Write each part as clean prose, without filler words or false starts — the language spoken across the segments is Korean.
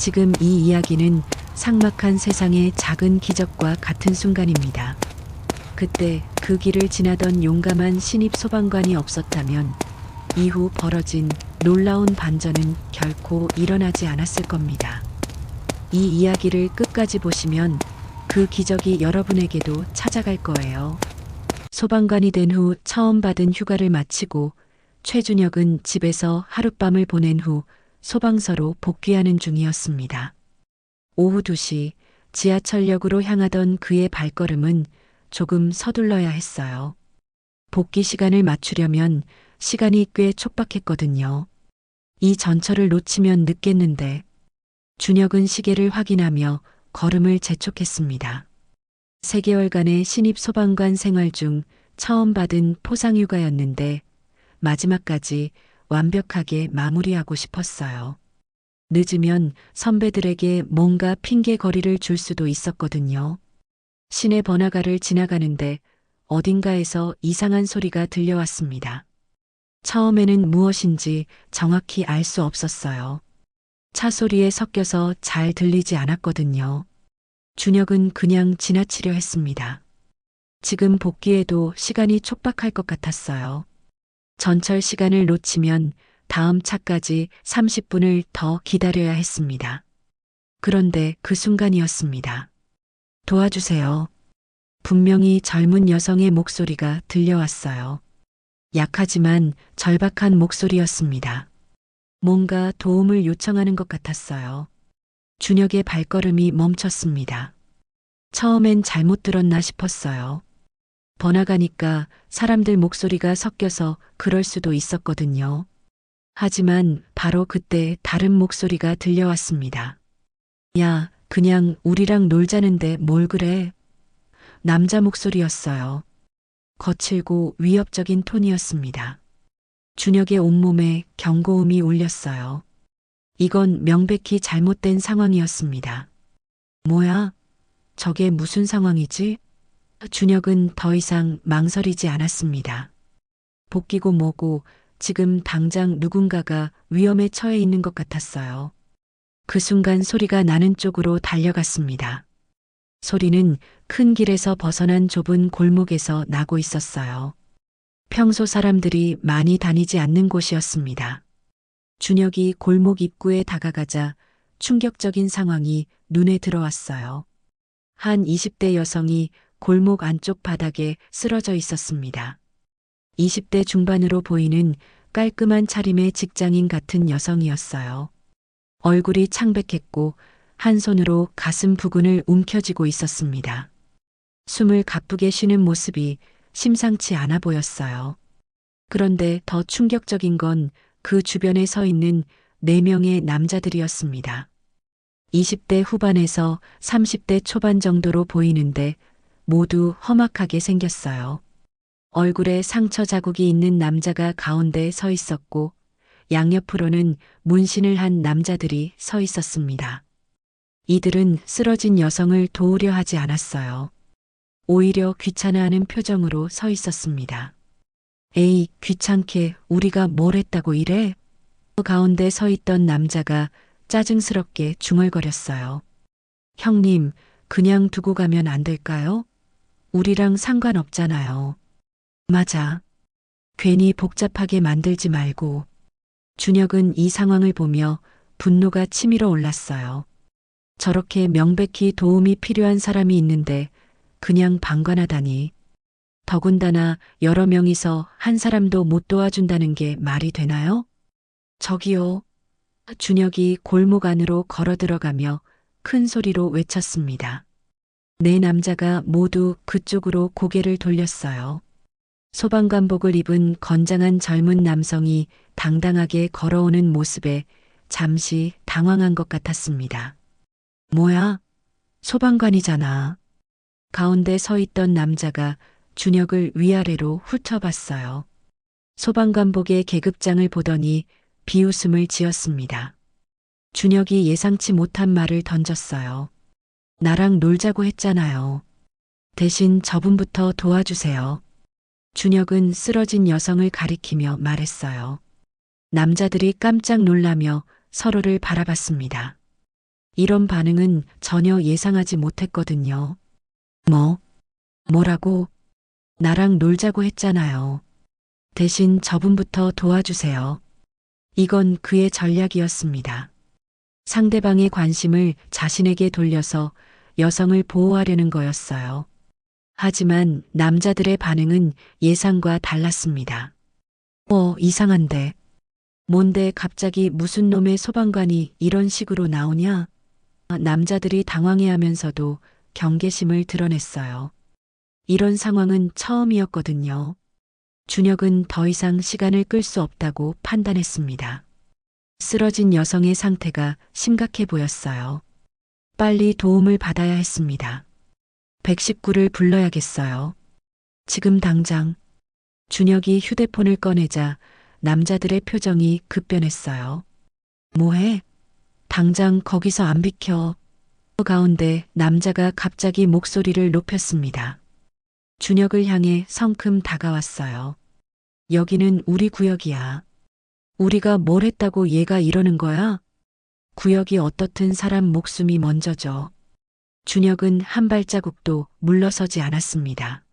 지금 이 이야기는 삭막한 세상의 작은 기적과 같은 순간입니다. 그때 그 길을 지나던 용감한 신입 소방관이 없었다면 이후 벌어진 놀라운 반전은 결코 일어나지 않았을 겁니다. 이 이야기를 끝까지 보시면 그 기적이 여러분에게도 찾아갈 거예요. 소방관이 된 후 처음 받은 휴가를 마치고 최준혁은 집에서 하룻밤을 보낸 후 소방서로 복귀하는 중이었습니다. 오후 2시 지하철역으로 향하던 그의 발걸음은 조금 서둘러야 했어요. 복귀 시간을 맞추려면 시간이 꽤 촉박했거든요. 이 전철을 놓치면 늦겠는데 준혁은 시계를 확인하며 걸음을 재촉했습니다. 3개월간의 신입 소방관 생활 중 처음 받은 포상휴가였는데 마지막까지 완벽하게 마무리하고 싶었어요. 늦으면 선배들에게 뭔가 핑계거리를 줄 수도 있었거든요. 시내 번화가를 지나가는데 어딘가에서 이상한 소리가 들려왔습니다. 처음에는 무엇인지 정확히 알 수 없었어요. 차 소리에 섞여서 잘 들리지 않았거든요. 준혁은 그냥 지나치려 했습니다. 지금 복귀해도 시간이 촉박할 것 같았어요. 전철 시간을 놓치면 다음 차까지 30분을 더 기다려야 했습니다. 그런데 그 순간이었습니다. 도와주세요. 분명히 젊은 여성의 목소리가 들려왔어요. 약하지만 절박한 목소리였습니다. 뭔가 도움을 요청하는 것 같았어요. 준혁의 발걸음이 멈췄습니다. 처음엔 잘못 들었나 싶었어요. 번화가니까 사람들 목소리가 섞여서 그럴 수도 있었거든요. 하지만 바로 그때 다른 목소리가 들려왔습니다. 야, 그냥 우리랑 놀자는데 뭘 그래? 남자 목소리였어요. 거칠고 위협적인 톤이었습니다. 준혁의 온몸에 경고음이 울렸어요. 이건 명백히 잘못된 상황이었습니다. 뭐야? 저게 무슨 상황이지? 준혁은 더 이상 망설이지 않았습니다. 복귀고 뭐고 지금 당장 누군가가 위험에 처해 있는 것 같았어요. 그 순간 소리가 나는 쪽으로 달려갔습니다. 소리는 큰 길에서 벗어난 좁은 골목에서 나고 있었어요. 평소 사람들이 많이 다니지 않는 곳이었습니다. 준혁이 골목 입구에 다가가자 충격적인 상황이 눈에 들어왔어요. 한 20대 여성이 골목 안쪽 바닥에 쓰러져 있었습니다. 20대 중반으로 보이는 깔끔한 차림의 직장인 같은 여성이었어요. 얼굴이 창백했고 한 손으로 가슴 부근을 움켜쥐고 있었습니다. 숨을 가쁘게 쉬는 모습이 심상치 않아 보였어요. 그런데 더 충격적인 건 그 주변에 서 있는 4명의 남자들이었습니다. 20대 후반에서 30대 초반 정도로 보이는데 모두 험악하게 생겼어요. 얼굴에 상처 자국이 있는 남자가 가운데 서 있었고 양옆으로는 문신을 한 남자들이 서 있었습니다. 이들은 쓰러진 여성을 도우려 하지 않았어요. 오히려 귀찮아하는 표정으로 서 있었습니다. 에이, 귀찮게 우리가 뭘 했다고 이래? 그 가운데 서 있던 남자가 짜증스럽게 중얼거렸어요. 형님, 그냥 두고 가면 안 될까요? 우리랑 상관없잖아요. 맞아. 괜히 복잡하게 만들지 말고. 준혁은 이 상황을 보며 분노가 치밀어 올랐어요. 저렇게 명백히 도움이 필요한 사람이 있는데 그냥 방관하다니. 더군다나 여러 명이서 한 사람도 못 도와준다는 게 말이 되나요? 저기요. 준혁이 골목 안으로 걸어 들어가며 큰 소리로 외쳤습니다. 4남자가 모두 그쪽으로 고개를 돌렸어요. 소방관복을 입은 건장한 젊은 남성이 당당하게 걸어오는 모습에 잠시 당황한 것 같았습니다. 뭐야? 소방관이잖아. 가운데 서 있던 남자가 준혁을 위아래로 훑어봤어요. 소방관복의 계급장을 보더니 비웃음을 지었습니다. 준혁이 예상치 못한 말을 던졌어요. 나랑 놀자고 했잖아요. 대신 저분부터 도와주세요. 준혁은 쓰러진 여성을 가리키며 말했어요. 남자들이 깜짝 놀라며 서로를 바라봤습니다. 이런 반응은 전혀 예상하지 못했거든요. 뭐라고? 나랑 놀자고 했잖아요. 대신 저분부터 도와주세요. 이건 그의 전략이었습니다. 상대방의 관심을 자신에게 돌려서 여성을 보호하려는 거였어요. 하지만 남자들의 반응은 예상과 달랐습니다. 이상한데. 뭔데 갑자기 무슨 놈의 소방관이 이런 식으로 나오냐? 남자들이 당황해하면서도 경계심을 드러냈어요. 이런 상황은 처음이었거든요. 준혁은 더 이상 시간을 끌 수 없다고 판단했습니다. 쓰러진 여성의 상태가 심각해 보였어요. 빨리 도움을 받아야 했습니다. 119를 불러야겠어요. 지금 당장. 준혁이 휴대폰을 꺼내자 남자들의 표정이 급변했어요. 뭐해? 당장 거기서 안 비켜. 가운데 남자가 갑자기 목소리를 높였습니다. 준혁을 향해 성큼 다가왔어요. 여기는 우리 구역이야. 우리가 뭘 했다고 얘가 이러는 거야? 구역이 어떻든 사람 목숨이 먼저죠. 준혁은 한 발자국도 물러서지 않았습니다.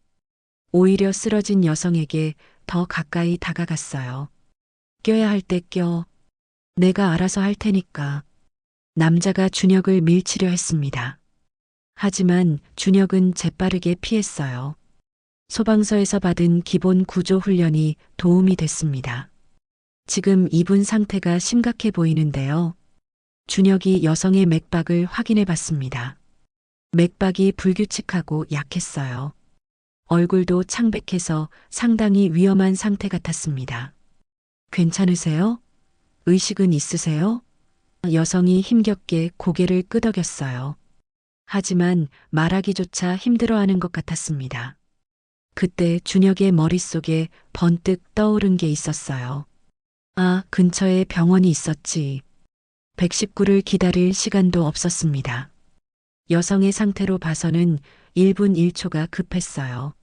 오히려 쓰러진 여성에게 더 가까이 다가갔어요. 껴야 할 때 껴. 내가 알아서 할 테니까. 남자가 준혁을 밀치려 했습니다. 하지만 준혁은 재빠르게 피했어요. 소방서에서 받은 기본 구조 훈련이 도움이 됐습니다. 지금 이분 상태가 심각해 보이는데요. 준혁이 여성의 맥박을 확인해 봤습니다. 맥박이 불규칙하고 약했어요. 얼굴도 창백해서 상당히 위험한 상태 같았습니다. 괜찮으세요? 의식은 있으세요? 여성이 힘겹게 고개를 끄덕였어요. 하지만 말하기조차 힘들어하는 것 같았습니다. 그때 준혁의 머릿속에 번뜩 떠오른 게 있었어요. 근처에 병원이 있었지. 119를 기다릴 시간도 없었습니다. 여성의 상태로 봐서는 1분 1초가 급했어요.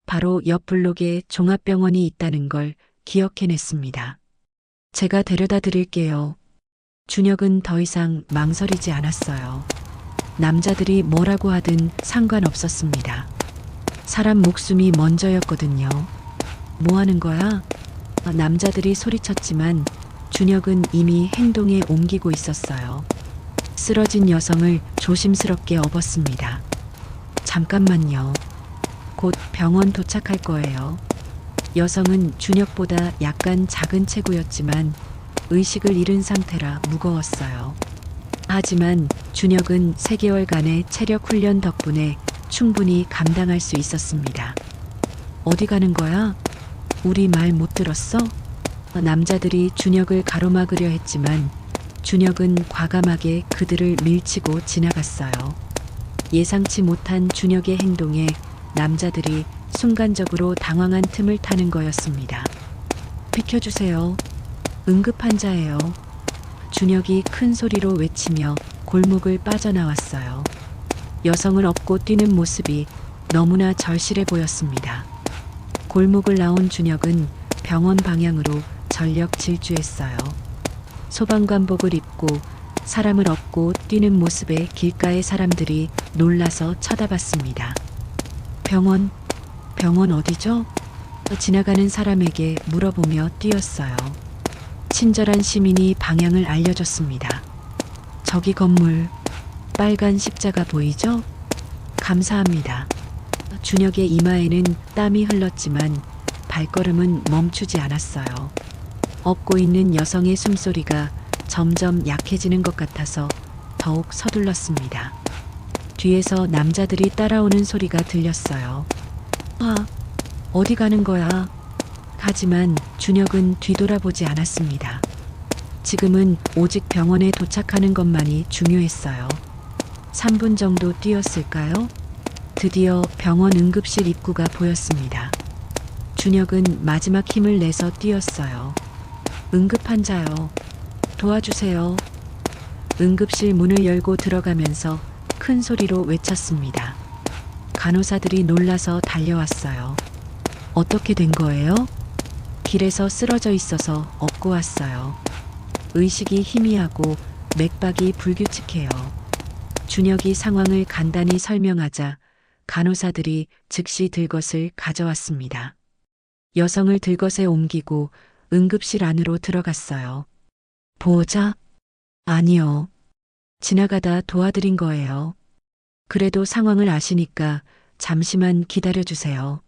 바로 옆 블록에 종합병원이 있다는 걸 기억해냈습니다. 제가 데려다 드릴게요. 준혁은 더 이상 망설이지 않았어요. 남자들이 뭐라고 하든 상관없었습니다. 사람 목숨이 먼저였거든요. 뭐 하는 거야? 남자들이 소리쳤지만 준혁은 이미 행동에 옮기고 있었어요. 쓰러진 여성을 조심스럽게 업었습니다. 잠깐만요. 곧 병원 도착할 거예요. 여성은 준혁보다 약간 작은 체구였지만 의식을 잃은 상태라 무거웠어요. 하지만 준혁은 3개월간의 체력 훈련 덕분에 충분히 감당할 수 있었습니다. 어디 가는 거야? 우리 말 못 들었어? 남자들이 준혁을 가로막으려 했지만 준혁은 과감하게 그들을 밀치고 지나갔어요. 예상치 못한 준혁의 행동에 남자들이 순간적으로 당황한 틈을 타는 거였습니다. 비켜주세요. 응급환자예요. 준혁이 큰 소리로 외치며 골목을 빠져나왔어요. 여성을 업고 뛰는 모습이 너무나 절실해 보였습니다. 골목을 나온 준혁은 병원 방향으로 전력 질주했어요. 소방관복을 입고 사람을 업고 뛰는 모습에 길가의 사람들이 놀라서 쳐다봤습니다. 병원 어디죠? 지나가는 사람에게 물어보며 뛰었어요. 친절한 시민이 방향을 알려줬습니다. 저기 건물, 빨간 십자가 보이죠? 감사합니다. 준혁의 이마에는 땀이 흘렀지만 발걸음은 멈추지 않았어요. 업고 있는 여성의 숨소리가 점점 약해지는 것 같아서 더욱 서둘렀습니다. 뒤에서 남자들이 따라오는 소리가 들렸어요. 어디 가는 거야? 하지만 준혁은 뒤돌아보지 않았습니다. 지금은 오직 병원에 도착하는 것만이 중요했어요. 3분 정도 뛰었을까요? 드디어 병원 응급실 입구가 보였습니다. 준혁은 마지막 힘을 내서 뛰었어요. 응급환자요. 도와주세요. 응급실 문을 열고 들어가면서 큰 소리로 외쳤습니다. 간호사들이 놀라서 달려왔어요. 어떻게 된 거예요? 길에서 쓰러져 있어서 업고 왔어요. 의식이 희미하고 맥박이 불규칙해요. 준혁이 상황을 간단히 설명하자 간호사들이 즉시 들것을 가져왔습니다. 여성을 들것에 옮기고 응급실 안으로 들어갔어요. 보호자? 아니요. 지나가다 도와드린 거예요. 그래도 상황을 아시니까 잠시만 기다려주세요.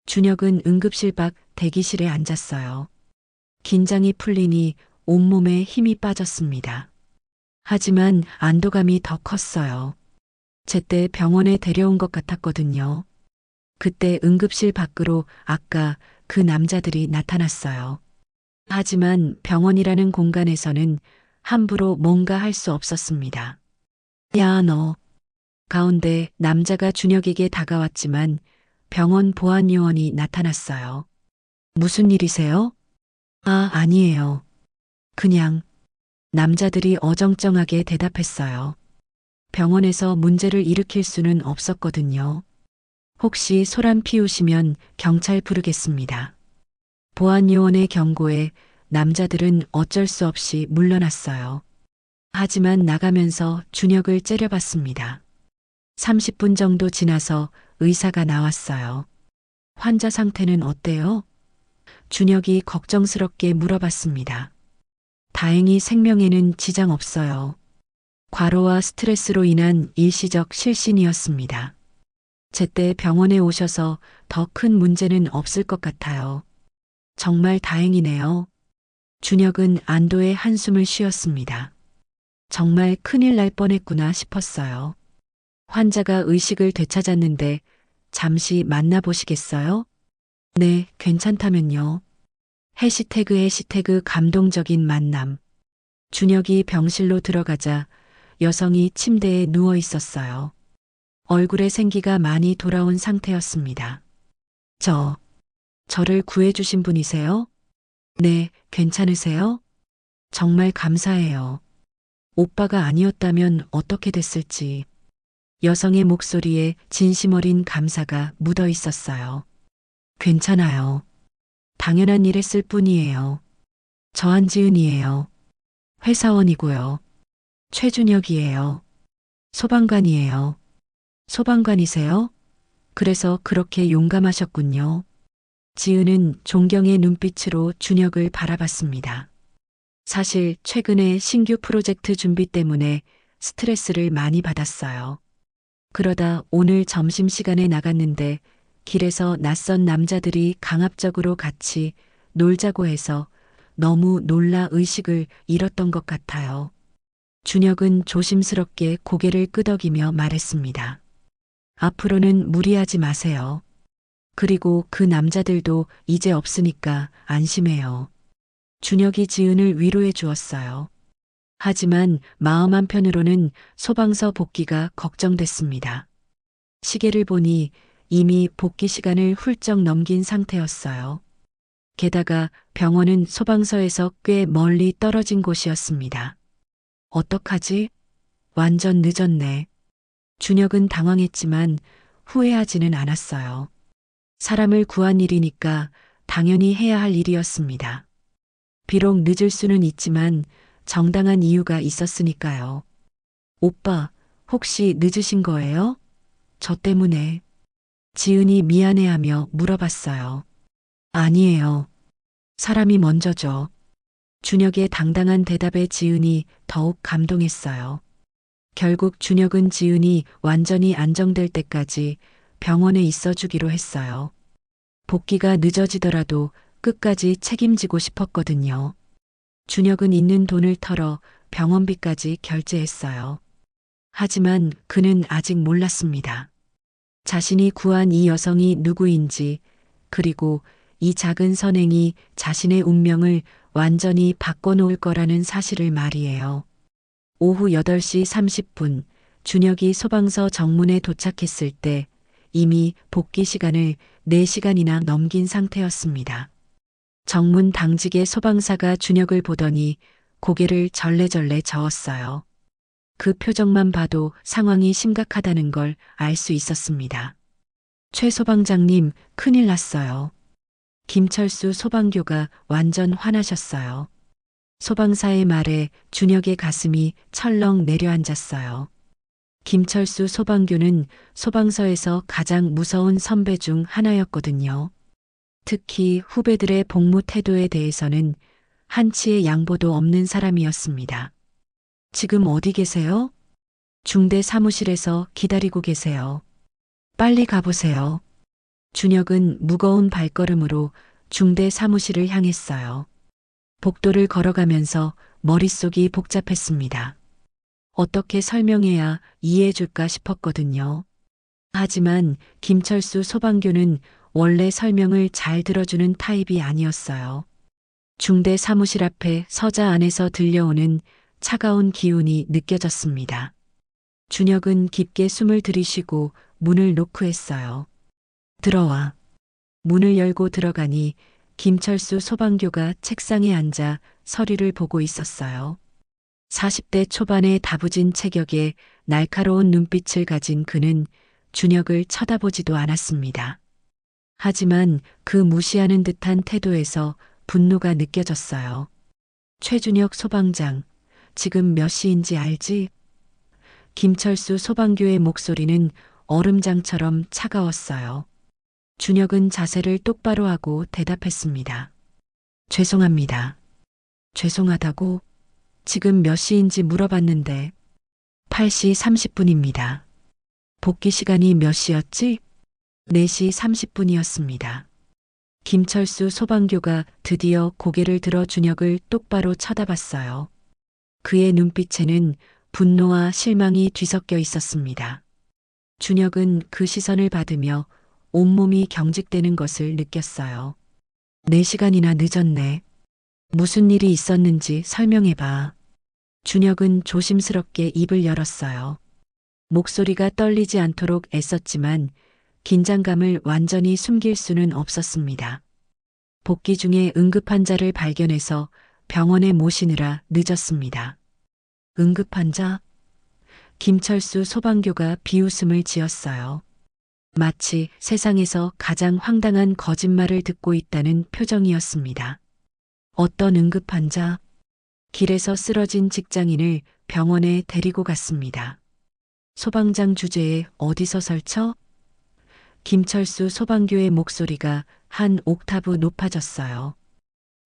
준혁은 응급실 밖 대기실에 앉았어요. 긴장이 풀리니 온몸에 힘이 빠졌습니다. 하지만 안도감이 더 컸어요. 제때 병원에 데려온 것 같았거든요. 그때 응급실 밖으로 아까 그 남자들이 나타났어요. 하지만 병원이라는 공간에서는 함부로 뭔가 할 수 없었습니다. 야, 너. 가운데 남자가 준혁에게 다가왔지만 병원 보안 요원이 나타났어요. 무슨 일이세요? 아, 아니에요. 그냥 남자들이 어정쩡하게 대답했어요. 병원에서 문제를 일으킬 수는 없었거든요. 혹시 소란 피우시면 경찰 부르겠습니다. 보안 요원의 경고에 남자들은 어쩔 수 없이 물러났어요. 하지만 나가면서 준혁을 째려봤습니다. 30분 정도 지나서 의사가 나왔어요. 환자 상태는 어때요? 준혁이 걱정스럽게 물어봤습니다. 다행히 생명에는 지장 없어요. 과로와 스트레스로 인한 일시적 실신이었습니다. 제때 병원에 오셔서 더 큰 문제는 없을 것 같아요. 정말 다행이네요. 준혁은 안도의 한숨을 쉬었습니다. 정말 큰일 날 뻔했구나 싶었어요. 환자가 의식을 되찾았는데 잠시 만나보시겠어요? 네, 괜찮다면요. 해시태그 감동적인 만남. 준혁이 병실로 들어가자 여성이 침대에 누워 있었어요. 얼굴에 생기가 많이 돌아온 상태였습니다. 저를 구해주신 분이세요? 네, 괜찮으세요? 정말 감사해요. 오빠가 아니었다면 어떻게 됐을지. 여성의 목소리에 진심 어린 감사가 묻어 있었어요. 괜찮아요. 당연한 일 했을 뿐이에요. 저 한지은이에요. 회사원이고요. 최준혁이에요. 소방관이에요. 소방관이세요? 그래서 그렇게 용감하셨군요. 지은은 존경의 눈빛으로 준혁을 바라봤습니다. 사실 최근에 신규 프로젝트 준비 때문에 스트레스를 많이 받았어요. 그러다 오늘 점심시간에 나갔는데 길에서 낯선 남자들이 강압적으로 같이 놀자고 해서 너무 놀라 의식을 잃었던 것 같아요. 준혁은 조심스럽게 고개를 끄덕이며 말했습니다. 앞으로는 무리하지 마세요. 그리고 그 남자들도 이제 없으니까 안심해요. 준혁이 지은을 위로해 주었어요. 하지만 마음 한편으로는 소방서 복귀가 걱정됐습니다. 시계를 보니 이미 복귀 시간을 훌쩍 넘긴 상태였어요. 게다가 병원은 소방서에서 꽤 멀리 떨어진 곳이었습니다. 어떡하지? 완전 늦었네. 준혁은 당황했지만 후회하지는 않았어요. 사람을 구한 일이니까 당연히 해야 할 일이었습니다. 비록 늦을 수는 있지만 정당한 이유가 있었으니까요. 오빠, 혹시 늦으신 거예요? 저 때문에. 지은이 미안해하며 물어봤어요. 아니에요. 사람이 먼저죠. 준혁의 당당한 대답에 지은이 더욱 감동했어요. 결국 준혁은 지은이 완전히 안정될 때까지 병원에 있어 주기로 했어요. 복귀가 늦어지더라도 끝까지 책임지고 싶었거든요. 준혁은 있는 돈을 털어 병원비까지 결제했어요. 하지만 그는 아직 몰랐습니다. 자신이 구한 이 여성이 누구인지, 그리고 이 작은 선행이 자신의 운명을 완전히 바꿔놓을 거라는 사실을 말이에요. 오후 8시 30분 준혁이 소방서 정문에 도착했을 때 이미 복귀 시간을 4시간이나 넘긴 상태였습니다. 정문 당직의 소방사가 준혁을 보더니 고개를 절레절레 저었어요. 그 표정만 봐도 상황이 심각하다는 걸 알 수 있었습니다. 최 소방장님, 큰일 났어요. 김철수 소방교가 완전 화나셨어요. 소방사의 말에 준혁의 가슴이 철렁 내려앉았어요. 김철수 소방교는 소방서에서 가장 무서운 선배 중 하나였거든요. 특히 후배들의 복무 태도에 대해서는 한치의 양보도 없는 사람이었습니다. 지금 어디 계세요? 중대 사무실에서 기다리고 계세요. 빨리 가보세요. 준혁은 무거운 발걸음으로 중대 사무실을 향했어요. 복도를 걸어가면서 머릿속이 복잡했습니다. 어떻게 설명해야 이해해줄까 싶었거든요. 하지만 김철수 소방교는 원래 설명을 잘 들어주는 타입이 아니었어요. 중대 사무실 앞에 서자 안에서 들려오는 차가운 기운이 느껴졌습니다. 준혁은 깊게 숨을 들이쉬고 문을 노크했어요. 들어와. 문을 열고 들어가니 김철수 소방교가 책상에 앉아 서류를 보고 있었어요. 40대 초반의 다부진 체격에 날카로운 눈빛을 가진 그는 준혁을 쳐다보지도 않았습니다. 하지만 그 무시하는 듯한 태도에서 분노가 느껴졌어요. 최준혁 소방장, 지금 몇 시인지 알지? 김철수 소방교의 목소리는 얼음장처럼 차가웠어요. 준혁은 자세를 똑바로 하고 대답했습니다. 죄송합니다. 죄송하다고? 지금 몇 시인지 물어봤는데 8시 30분입니다. 복귀 시간이 몇 시였지? 4시 30분이었습니다. 김철수 소방교가 드디어 고개를 들어 준혁을 똑바로 쳐다봤어요. 그의 눈빛에는 분노와 실망이 뒤섞여 있었습니다. 준혁은 그 시선을 받으며 온몸이 경직되는 것을 느꼈어요. 4시간이나 늦었네. 무슨 일이 있었는지 설명해봐. 준혁은 조심스럽게 입을 열었어요. 목소리가 떨리지 않도록 애썼지만 긴장감을 완전히 숨길 수는 없었습니다. 복귀 중에 응급환자를 발견해서 병원에 모시느라 늦었습니다. 응급환자? 김철수 소방교가 비웃음을 지었어요. 마치 세상에서 가장 황당한 거짓말을 듣고 있다는 표정이었습니다. 어떤 응급환자? 길에서 쓰러진 직장인을 병원에 데리고 갔습니다. 소방장 주제에 어디서 설쳐? 김철수 소방교의 목소리가 한 옥타브 높아졌어요.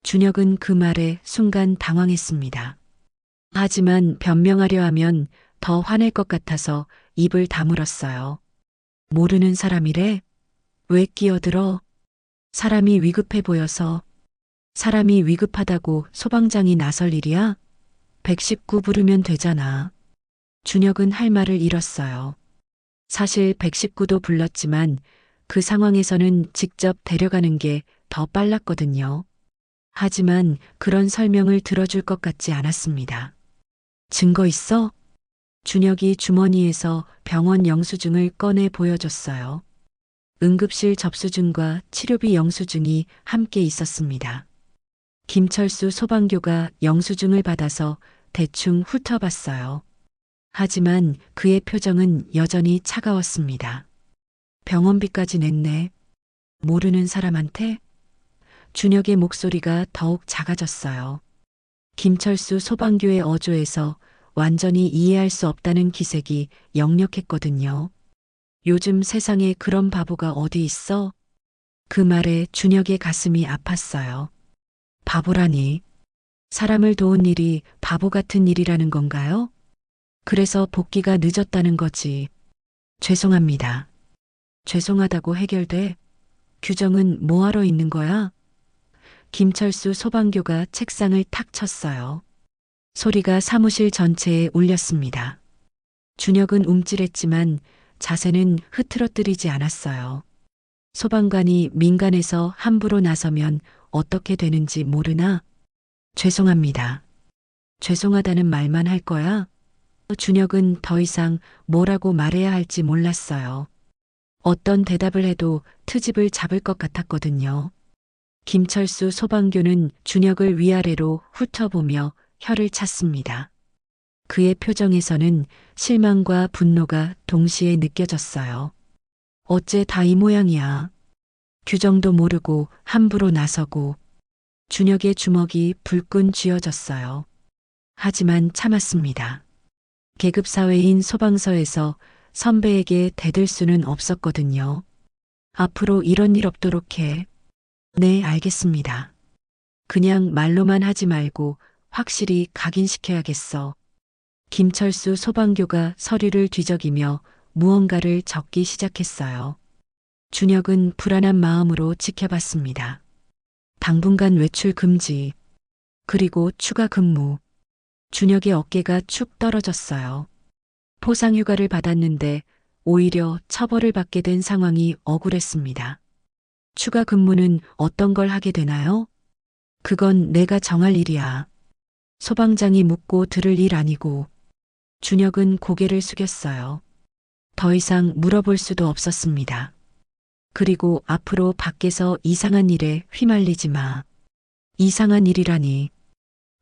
준혁은 그 말에 순간 당황했습니다. 하지만 변명하려 하면 더 화낼 것 같아서 입을 다물었어요. 모르는 사람이래? 왜 끼어들어? 사람이 위급해 보여서. 사람이 위급하다고 소방장이 나설 일이야? 119 부르면 되잖아. 준혁은 할 말을 잃었어요. 사실 119도 불렀지만 그 상황에서는 직접 데려가는 게 더 빨랐거든요. 하지만 그런 설명을 들어줄 것 같지 않았습니다. 증거 있어? 준혁이 주머니에서 병원 영수증을 꺼내 보여줬어요. 응급실 접수증과 치료비 영수증이 함께 있었습니다. 김철수 소방교가 영수증을 받아서 대충 훑어봤어요. 하지만 그의 표정은 여전히 차가웠습니다. 병원비까지 냈네. 모르는 사람한테? 준혁의 목소리가 더욱 작아졌어요. 김철수 소방교의 어조에서 완전히 이해할 수 없다는 기색이 역력했거든요. 요즘 세상에 그런 바보가 어디 있어? 그 말에 준혁의 가슴이 아팠어요. 바보라니. 사람을 도운 일이 바보 같은 일이라는 건가요? 그래서 복귀가 늦었다는 거지. 죄송합니다. 죄송하다고 해결돼? 규정은 뭐하러 있는 거야? 김철수 소방교가 책상을 탁 쳤어요. 소리가 사무실 전체에 울렸습니다. 준혁은 움찔했지만 자세는 흐트러뜨리지 않았어요. 소방관이 민간에서 함부로 나서면 어떻게 되는지 모르나? 죄송합니다. 죄송하다는 말만 할 거야? 준혁은 더 이상 뭐라고 말해야 할지 몰랐어요. 어떤 대답을 해도 트집을 잡을 것 같았거든요. 김철수 소방교는 준혁을 위아래로 훑어보며 혀를 찼습니다. 그의 표정에서는 실망과 분노가 동시에 느껴졌어요. 어째 다 이 모양이야. 규정도 모르고 함부로 나서고. 준혁의 주먹이 불끈 쥐어졌어요. 하지만 참았습니다. 계급사회인 소방서에서 선배에게 대들 수는 없었거든요. 앞으로 이런 일 없도록 해. 네, 알겠습니다. 그냥 말로만 하지 말고 확실히 각인시켜야겠어. 김철수 소방교가 서류를 뒤적이며 무언가를 적기 시작했어요. 준혁은 불안한 마음으로 지켜봤습니다. 당분간 외출 금지, 그리고 추가 근무. 준혁의 어깨가 축 떨어졌어요. 포상휴가를 받았는데 오히려 처벌을 받게 된 상황이 억울했습니다. 추가 근무는 어떤 걸 하게 되나요? 그건 내가 정할 일이야. 소방장이 묻고 들을 일 아니고. 준혁은 고개를 숙였어요. 더 이상 물어볼 수도 없었습니다. 그리고 앞으로 밖에서 이상한 일에 휘말리지 마. 이상한 일이라니.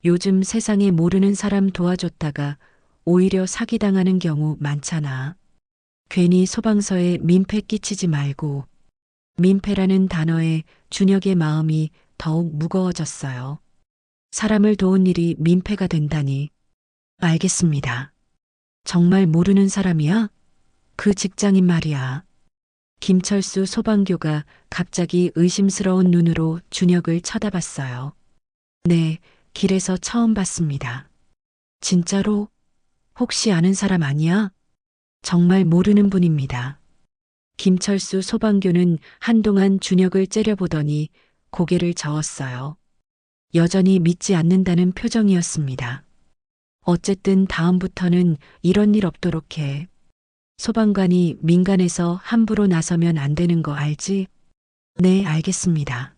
요즘 세상에 모르는 사람 도와줬다가 오히려 사기당하는 경우 많잖아. 괜히 소방서에 민폐 끼치지 말고. 민폐라는 단어에 준혁의 마음이 더욱 무거워졌어요. 사람을 도운 일이 민폐가 된다니. 알겠습니다. 정말 모르는 사람이야? 그 직장인 말이야. 김철수 소방교가 갑자기 의심스러운 눈으로 준혁을 쳐다봤어요. 네, 길에서 처음 봤습니다. 진짜로? 혹시 아는 사람 아니야? 정말 모르는 분입니다. 김철수 소방교는 한동안 준혁을 째려보더니 고개를 저었어요. 여전히 믿지 않는다는 표정이었습니다. 어쨌든 다음부터는 이런 일 없도록 해. 소방관이 민간에서 함부로 나서면 안 되는 거 알지? 네, 알겠습니다.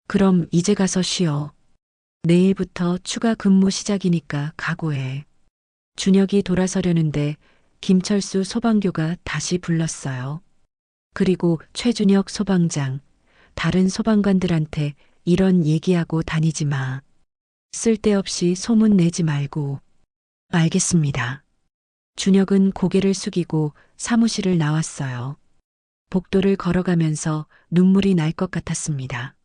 그럼 이제 가서 쉬어. 내일부터 추가 근무 시작이니까 각오해. 준혁이 돌아서려는데 김철수 소방교가 다시 불렀어요. 그리고 최준혁 소방장, 다른 소방관들한테 이런 얘기하고 다니지 마. 쓸데없이 소문 내지 말고. 알겠습니다. 준혁은 고개를 숙이고 사무실을 나왔어요. 복도를 걸어가면서 눈물이 날 것 같았습니다.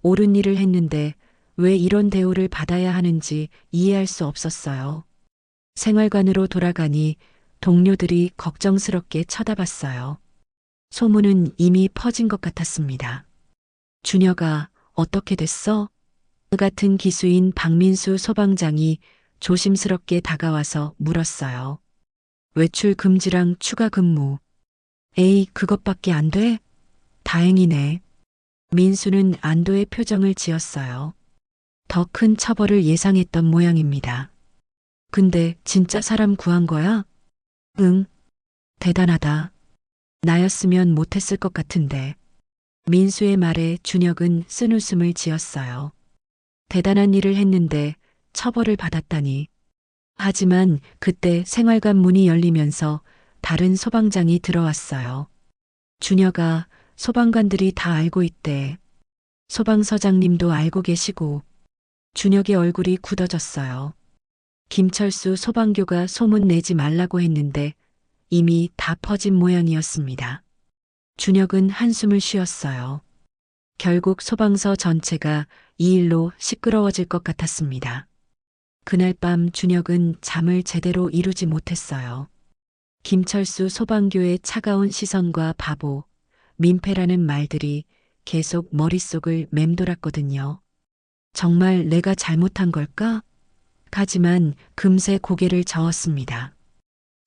옳은 일을 했는데 왜 이런 대우를 받아야 하는지 이해할 수 없었어요. 생활관으로 돌아가니 동료들이 걱정스럽게 쳐다봤어요. 소문은 이미 퍼진 것 같았습니다. 준혁아, 어떻게 됐어? 같은 기수인 박민수 소방장이 조심스럽게 다가와서 물었어요. 외출 금지랑 추가 근무. 에이, 그것밖에 안 돼? 다행이네. 민수는 안도의 표정을 지었어요. 더 큰 처벌을 예상했던 모양입니다. 근데 진짜 사람 구한 거야? 응. 대단하다. 나였으면 못했을 것 같은데. 민수의 말에 준혁은 쓴웃음을 지었어요. 대단한 일을 했는데 처벌을 받았다니. 하지만 그때 생활관 문이 열리면서 다른 소방장이 들어왔어요. 준혁아, 소방관들이 다 알고 있대. 소방서장님도 알고 계시고. 준혁의 얼굴이 굳어졌어요. 김철수 소방교가 소문 내지 말라고 했는데 이미 다 퍼진 모양이었습니다. 준혁은 한숨을 쉬었어요. 결국 소방서 전체가 이 일로 시끄러워질 것 같았습니다. 그날 밤 준혁은 잠을 제대로 이루지 못했어요. 김철수 소방교의 차가운 시선과 바보, 민폐라는 말들이 계속 머릿속을 맴돌았거든요. 정말 내가 잘못한 걸까? 하지만 금세 고개를 저었습니다.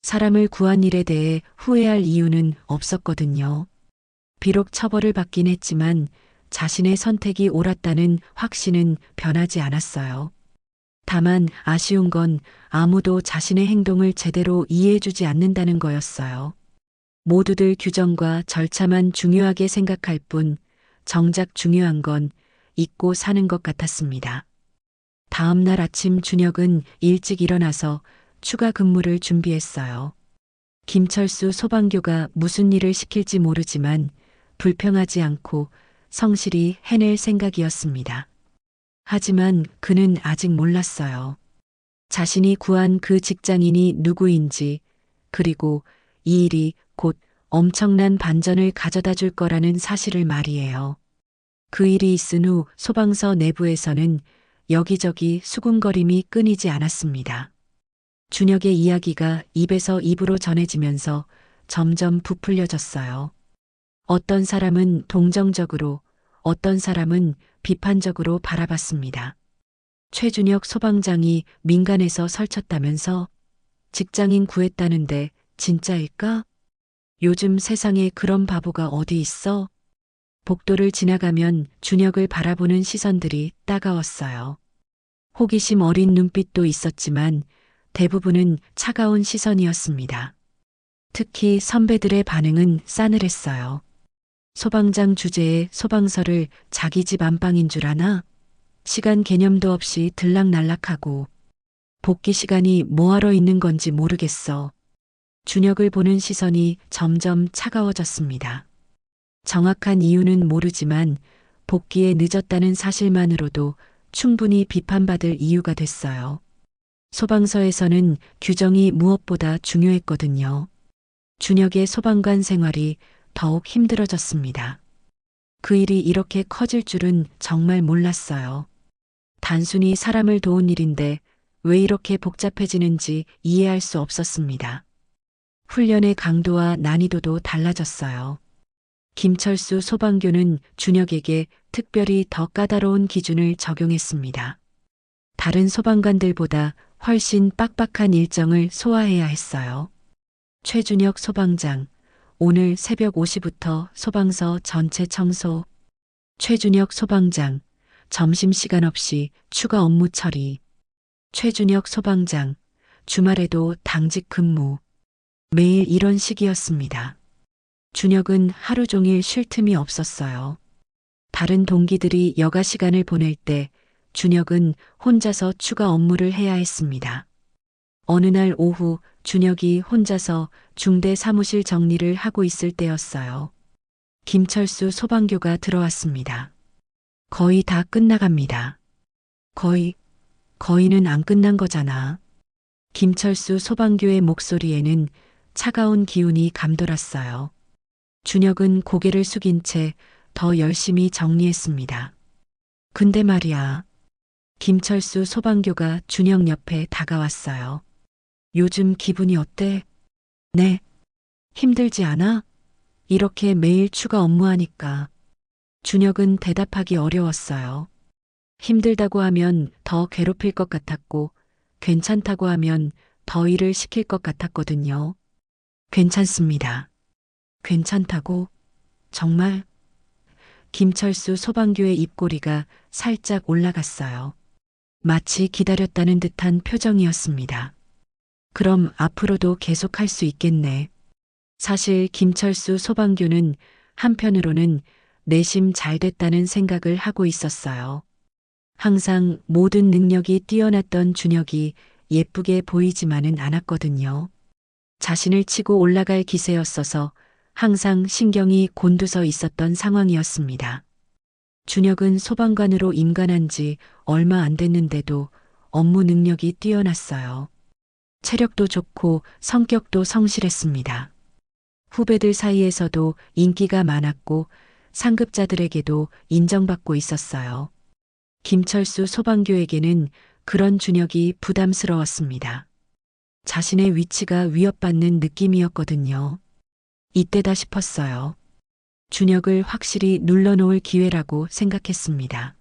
사람을 구한 일에 대해 후회할 이유는 없었거든요. 비록 처벌을 받긴 했지만 자신의 선택이 옳았다는 확신은 변하지 않았어요. 다만 아쉬운 건 아무도 자신의 행동을 제대로 이해해주지 않는다는 거였어요. 모두들 규정과 절차만 중요하게 생각할 뿐 정작 중요한 건 잊고 사는 것 같았습니다. 다음 날 아침 준혁은 일찍 일어나서 추가 근무를 준비했어요. 김철수 소방교가 무슨 일을 시킬지 모르지만 불평하지 않고 성실히 해낼 생각이었습니다. 하지만 그는 아직 몰랐어요. 자신이 구한 그 직장인이 누구인지, 그리고 이 일이 곧 엄청난 반전을 가져다 줄 거라는 사실을 말이에요. 그 일이 있은 후 소방서 내부에서는 여기저기 수군거림이 끊이지 않았습니다. 준혁의 이야기가 입에서 입으로 전해지면서 점점 부풀려졌어요. 어떤 사람은 동정적으로, 어떤 사람은 비판적으로 바라봤습니다. 최준혁 소방장이 민간에서 설쳤다면서 직장인 구했다는데 진짜일까? 요즘 세상에 그런 바보가 어디 있어? 복도를 지나가면 준혁을 바라보는 시선들이 따가웠어요. 호기심 어린 눈빛도 있었지만 대부분은 차가운 시선이었습니다. 특히 선배들의 반응은 싸늘했어요. 소방장 주제에 소방서를 자기 집 안방인 줄 아나? 시간 개념도 없이 들락날락하고 복귀 시간이 뭐하러 있는 건지 모르겠어. 준혁을 보는 시선이 점점 차가워졌습니다. 정확한 이유는 모르지만 복귀에 늦었다는 사실만으로도 충분히 비판받을 이유가 됐어요. 소방서에서는 규정이 무엇보다 중요했거든요. 준혁의 소방관 생활이 더욱 힘들어졌습니다. 그 일이 이렇게 커질 줄은 정말 몰랐어요. 단순히 사람을 도운 일인데 왜 이렇게 복잡해지는지 이해할 수 없었습니다. 훈련의 강도와 난이도도 달라졌어요. 김철수 소방교는 준혁에게 특별히 더 까다로운 기준을 적용했습니다. 다른 소방관들보다 훨씬 빡빡한 일정을 소화해야 했어요. 최준혁 소방장, 오늘 새벽 5시부터 소방서 전체 청소. 최준혁 소방장, 점심시간 없이 추가 업무 처리. 최준혁 소방장, 주말에도 당직 근무. 매일 이런 식이었습니다. 준혁은 하루 종일 쉴 틈이 없었어요. 다른 동기들이 여가 시간을 보낼 때 준혁은 혼자서 추가 업무를 해야 했습니다. 어느 날 오후 준혁이 혼자서 중대 사무실 정리를 하고 있을 때였어요. 김철수 소방교가 들어왔습니다. 거의 다 끝나갑니다. 거의는 안 끝난 거잖아. 김철수 소방교의 목소리에는 차가운 기운이 감돌았어요. 준혁은 고개를 숙인 채 더 열심히 정리했습니다. 근데 말이야. 김철수 소방교가 준혁 옆에 다가왔어요. 요즘 기분이 어때? 네. 힘들지 않아? 이렇게 매일 추가 업무하니까. 준혁은 대답하기 어려웠어요. 힘들다고 하면 더 괴롭힐 것 같았고, 괜찮다고 하면 더 일을 시킬 것 같았거든요. 괜찮습니다. 괜찮다고? 정말? 김철수 소방교의 입꼬리가 살짝 올라갔어요. 마치 기다렸다는 듯한 표정이었습니다. 그럼 앞으로도 계속 할 수 있겠네. 사실 김철수 소방교는 한편으로는 내심 잘 됐다는 생각을 하고 있었어요. 항상 모든 능력이 뛰어났던 준혁이 예쁘게 보이지만은 않았거든요. 자신을 치고 올라갈 기세였어서 항상 신경이 곤두서 있었던 상황이었습니다. 준혁은 소방관으로 임관한 지 얼마 안 됐는데도 업무 능력이 뛰어났어요. 체력도 좋고 성격도 성실했습니다. 후배들 사이에서도 인기가 많았고 상급자들에게도 인정받고 있었어요. 김철수 소방교에게는 그런 준혁이 부담스러웠습니다. 자신의 위치가 위협받는 느낌이었거든요. 이때다 싶었어요. 준혁을 확실히 눌러놓을 기회라고 생각했습니다.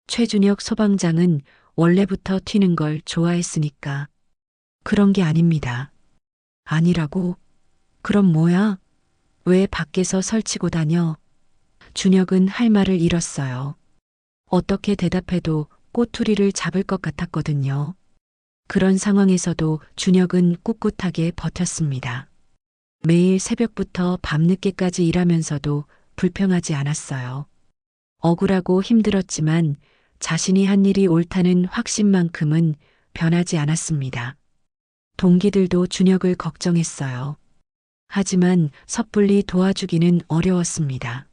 최준혁 소방장은 원래부터 튀는 걸 좋아했으니까. 그런 게 아닙니다. 아니라고? 그럼 뭐야? 왜 밖에서 설치고 다녀? 준혁은 할 말을 잃었어요. 어떻게 대답해도 꼬투리를 잡을 것 같았거든요. 그런 상황에서도 준혁은 꿋꿋하게 버텼습니다. 매일 새벽부터 밤늦게까지 일하면서도 불평하지 않았어요. 억울하고 힘들었지만 자신이 한 일이 옳다는 확신만큼은 변하지 않았습니다. 동기들도 준혁을 걱정했어요. 하지만 섣불리 도와주기는 어려웠습니다.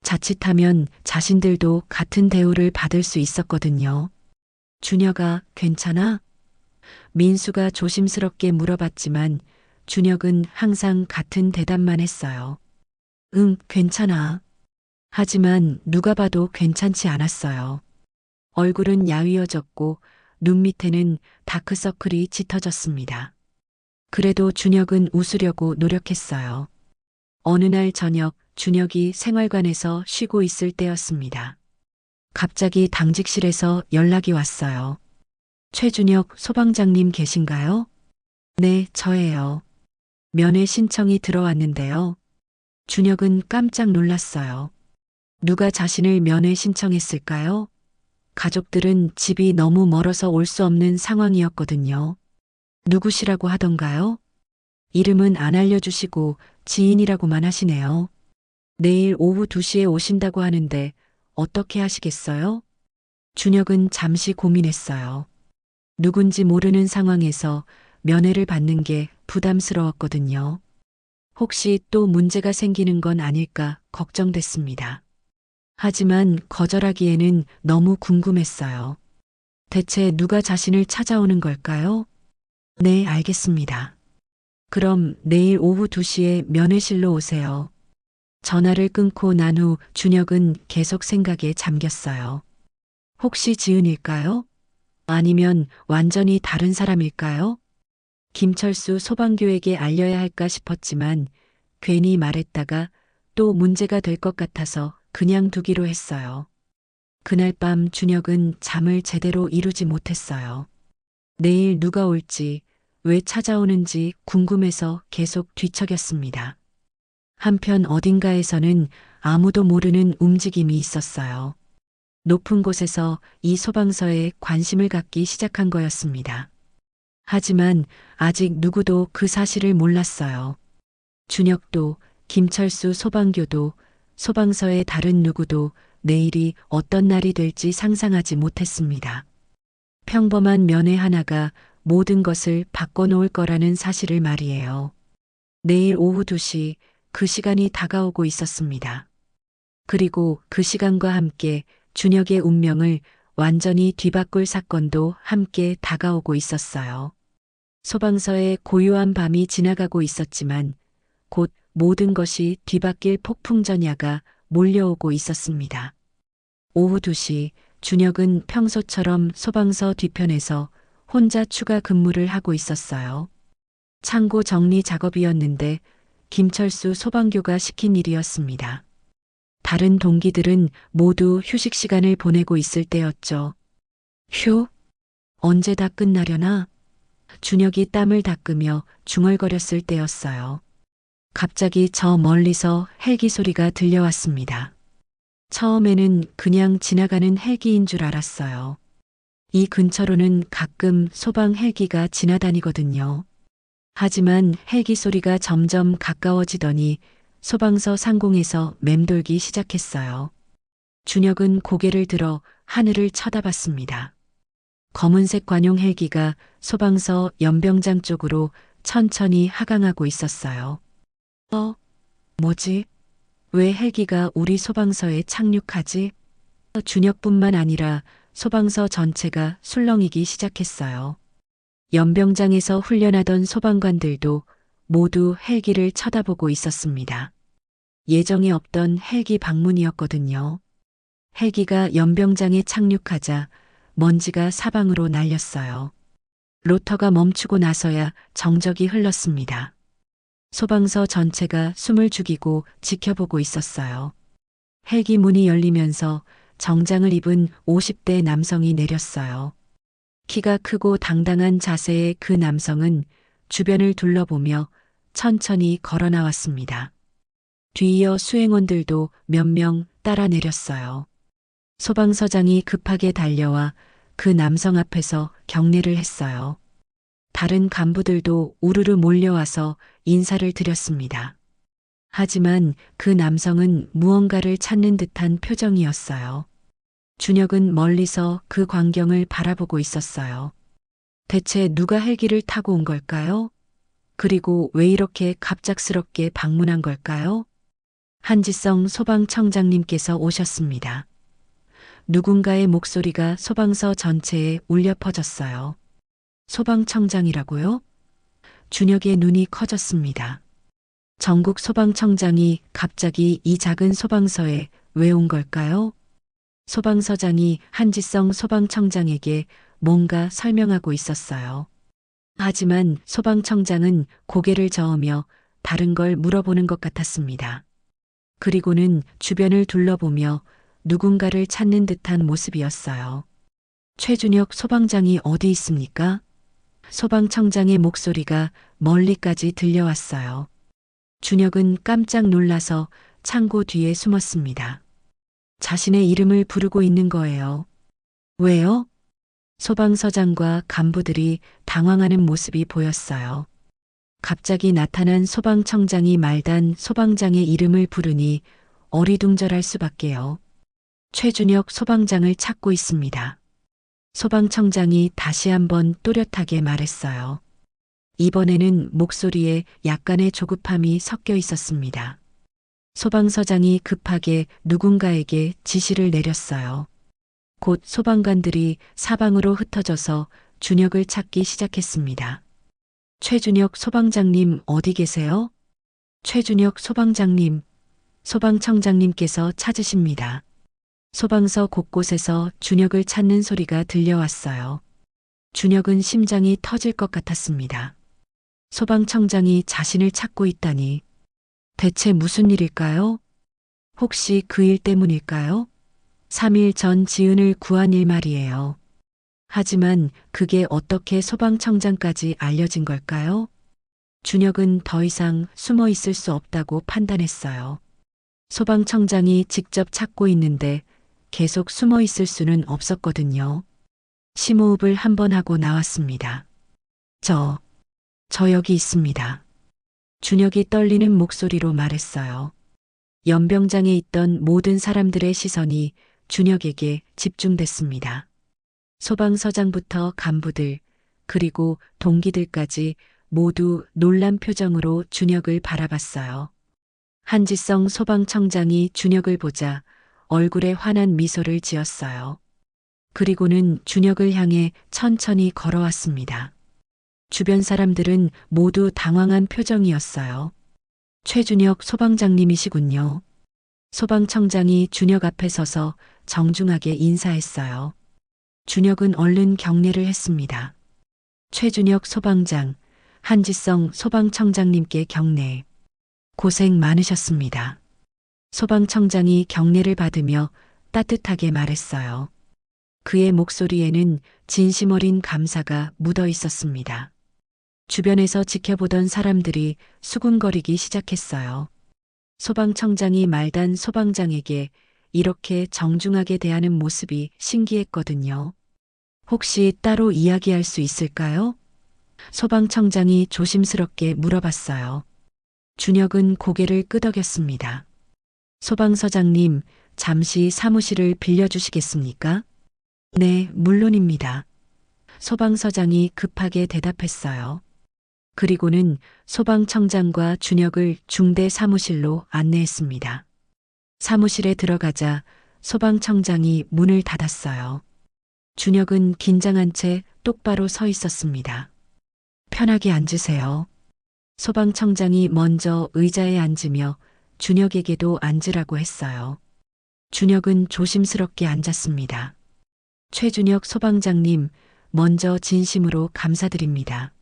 자칫하면 자신들도 같은 대우를 받을 수 있었거든요. 준혁아, 괜찮아? 민수가 조심스럽게 물어봤지만 준혁은 항상 같은 대답만 했어요. 응, 괜찮아. 하지만 누가 봐도 괜찮지 않았어요. 얼굴은 야위어졌고 눈 밑에는 다크서클이 짙어졌습니다. 그래도 준혁은 웃으려고 노력했어요. 어느 날 저녁 준혁이 생활관에서 쉬고 있을 때였습니다. 갑자기 당직실에서 연락이 왔어요. 최준혁 소방장님 계신가요? 네, 저예요. 면회 신청이 들어왔는데요. 준혁은 깜짝 놀랐어요. 누가 자신을 면회 신청했을까요? 가족들은 집이 너무 멀어서 올 수 없는 상황이었거든요. 누구시라고 하던가요? 이름은 안 알려주시고 지인이라고만 하시네요. 내일 오후 2시에 오신다고 하는데 어떻게 하시겠어요? 준혁은 잠시 고민했어요. 누군지 모르는 상황에서 면회를 받는 게 부담스러웠거든요. 혹시 또 문제가 생기는 건 아닐까 걱정됐습니다. 하지만 거절하기에는 너무 궁금했어요. 대체 누가 자신을 찾아오는 걸까요? 네, 알겠습니다. 그럼 내일 오후 2시에 면회실로 오세요. 전화를 끊고 난 후 준혁은 계속 생각에 잠겼어요. 혹시 지은일까요? 아니면 완전히 다른 사람일까요? 김철수 소방교에게 알려야 할까 싶었지만 괜히 말했다가 또 문제가 될 것 같아서 그냥 두기로 했어요. 그날 밤 준혁은 잠을 제대로 이루지 못했어요. 내일 누가 올지, 왜 찾아오는지 궁금해서 계속 뒤척였습니다. 한편 어딘가에서는 아무도 모르는 움직임이 있었어요. 높은 곳에서 이 소방서에 관심을 갖기 시작한 거였습니다. 하지만 아직 누구도 그 사실을 몰랐어요. 준혁도, 김철수 소방교도, 소방서의 다른 누구도 내일이 어떤 날이 될지 상상하지 못했습니다. 평범한 면회 하나가 모든 것을 바꿔놓을 거라는 사실을 말이에요. 내일 오후 2시 그 시간이 다가오고 있었습니다. 그리고 그 시간과 함께 준혁의 운명을 완전히 뒤바꿀 사건도 함께 다가오고 있었어요. 소방서의 고요한 밤이 지나가고 있었지만 곧 모든 것이 뒤바뀔 폭풍전야가 몰려오고 있었습니다. 오후 2시 준혁은 평소처럼 소방서 뒤편에서 혼자 추가 근무를 하고 있었어요. 창고 정리 작업이었는데 김철수 소방교가 시킨 일이었습니다. 다른 동기들은 모두 휴식 시간을 보내고 있을 때였죠. 휴? 언제 다 끝나려나? 준혁이 땀을 닦으며 중얼거렸을 때였어요. 갑자기 저 멀리서 헬기 소리가 들려왔습니다. 처음에는 그냥 지나가는 헬기인 줄 알았어요. 이 근처로는 가끔 소방 헬기가 지나다니거든요. 하지만 헬기 소리가 점점 가까워지더니 소방서 상공에서 맴돌기 시작했어요. 준혁은 고개를 들어 하늘을 쳐다봤습니다. 검은색 관용 헬기가 소방서 연병장 쪽으로 천천히 하강하고 있었어요. 뭐지? 왜 헬기가 우리 소방서에 착륙하지? 준혁뿐만 아니라 소방서 전체가 술렁이기 시작했어요. 연병장에서 훈련하던 소방관들도 모두 헬기를 쳐다보고 있었습니다. 예정에 없던 헬기 방문이었거든요. 헬기가 연병장에 착륙하자 먼지가 사방으로 날렸어요. 로터가 멈추고 나서야 정적이 흘렀습니다. 소방서 전체가 숨을 죽이고 지켜보고 있었어요. 헬기 문이 열리면서 정장을 입은 50대 남성이 내렸어요. 키가 크고 당당한 자세의 그 남성은 주변을 둘러보며 천천히 걸어 나왔습니다. 뒤이어 수행원들도 몇 명 따라 내렸어요. 소방서장이 급하게 달려와 그 남성 앞에서 경례를 했어요. 다른 간부들도 우르르 몰려와서 인사를 드렸습니다. 하지만 그 남성은 무언가를 찾는 듯한 표정이었어요. 준혁은 멀리서 그 광경을 바라보고 있었어요. 대체 누가 헬기를 타고 온 걸까요? 그리고 왜 이렇게 갑작스럽게 방문한 걸까요? 한지성 소방청장님께서 오셨습니다. 누군가의 목소리가 소방서 전체에 울려 퍼졌어요. 소방청장이라고요? 준혁의 눈이 커졌습니다. 전국 소방청장이 갑자기 이 작은 소방서에 왜 온 걸까요? 소방서장이 한지성 소방청장에게 뭔가 설명하고 있었어요. 하지만 소방청장은 고개를 저으며 다른 걸 물어보는 것 같았습니다. 그리고는 주변을 둘러보며 누군가를 찾는 듯한 모습이었어요. 최준혁 소방장이 어디 있습니까? 소방청장의 목소리가 멀리까지 들려왔어요. 준혁은 깜짝 놀라서 창고 뒤에 숨었습니다. 자신의 이름을 부르고 있는 거예요. 왜요? 소방서장과 간부들이 당황하는 모습이 보였어요. 갑자기 나타난 소방청장이 말단 소방장의 이름을 부르니 어리둥절할 수밖에요. 최준혁 소방장을 찾고 있습니다. 소방청장이 다시 한번 또렷하게 말했어요. 이번에는 목소리에 약간의 조급함이 섞여 있었습니다. 소방서장이 급하게 누군가에게 지시를 내렸어요. 곧 소방관들이 사방으로 흩어져서 준혁을 찾기 시작했습니다. 최준혁 소방장님 어디 계세요? 최준혁 소방장님, 소방청장님께서 찾으십니다. 소방서 곳곳에서 준혁을 찾는 소리가 들려왔어요. 준혁은 심장이 터질 것 같았습니다. 소방청장이 자신을 찾고 있다니. 대체 무슨 일일까요? 혹시 그 일 때문일까요? 3일 전 지은을 구한 일 말이에요. 하지만 그게 어떻게 소방청장까지 알려진 걸까요? 준혁은 더 이상 숨어 있을 수 없다고 판단했어요. 소방청장이 직접 찾고 있는데 계속 숨어 있을 수는 없었거든요. 심호흡을 한번 하고 나왔습니다. 저 여기 있습니다. 준혁이 떨리는 목소리로 말했어요. 연병장에 있던 모든 사람들의 시선이 준혁에게 집중됐습니다. 소방서장부터 간부들, 그리고 동기들까지 모두 놀란 표정으로 준혁을 바라봤어요. 한지성 소방청장이 준혁을 보자 얼굴에 환한 미소를 지었어요. 그리고는 준혁을 향해 천천히 걸어왔습니다. 주변 사람들은 모두 당황한 표정이었어요. 최준혁 소방장님이시군요. 소방청장이 준혁 앞에 서서 정중하게 인사했어요. 준혁은 얼른 경례를 했습니다. 최준혁 소방장, 한지성 소방청장님께 경례. 고생 많으셨습니다. 소방청장이 경례를 받으며 따뜻하게 말했어요. 그의 목소리에는 진심 어린 감사가 묻어 있었습니다. 주변에서 지켜보던 사람들이 수군거리기 시작했어요. 소방청장이 말단 소방장에게 이렇게 정중하게 대하는 모습이 신기했거든요. 혹시 따로 이야기할 수 있을까요? 소방청장이 조심스럽게 물어봤어요. 준혁은 고개를 끄덕였습니다. 소방서장님, 잠시 사무실을 빌려주시겠습니까? 네, 물론입니다. 소방서장이 급하게 대답했어요. 그리고는 소방청장과 준혁을 중대 사무실로 안내했습니다. 사무실에 들어가자 소방청장이 문을 닫았어요. 준혁은 긴장한 채 똑바로 서 있었습니다. 편하게 앉으세요. 소방청장이 먼저 의자에 앉으며 준혁에게도 앉으라고 했어요. 준혁은 조심스럽게 앉았습니다. 최준혁 소방장님, 먼저 진심으로 감사드립니다.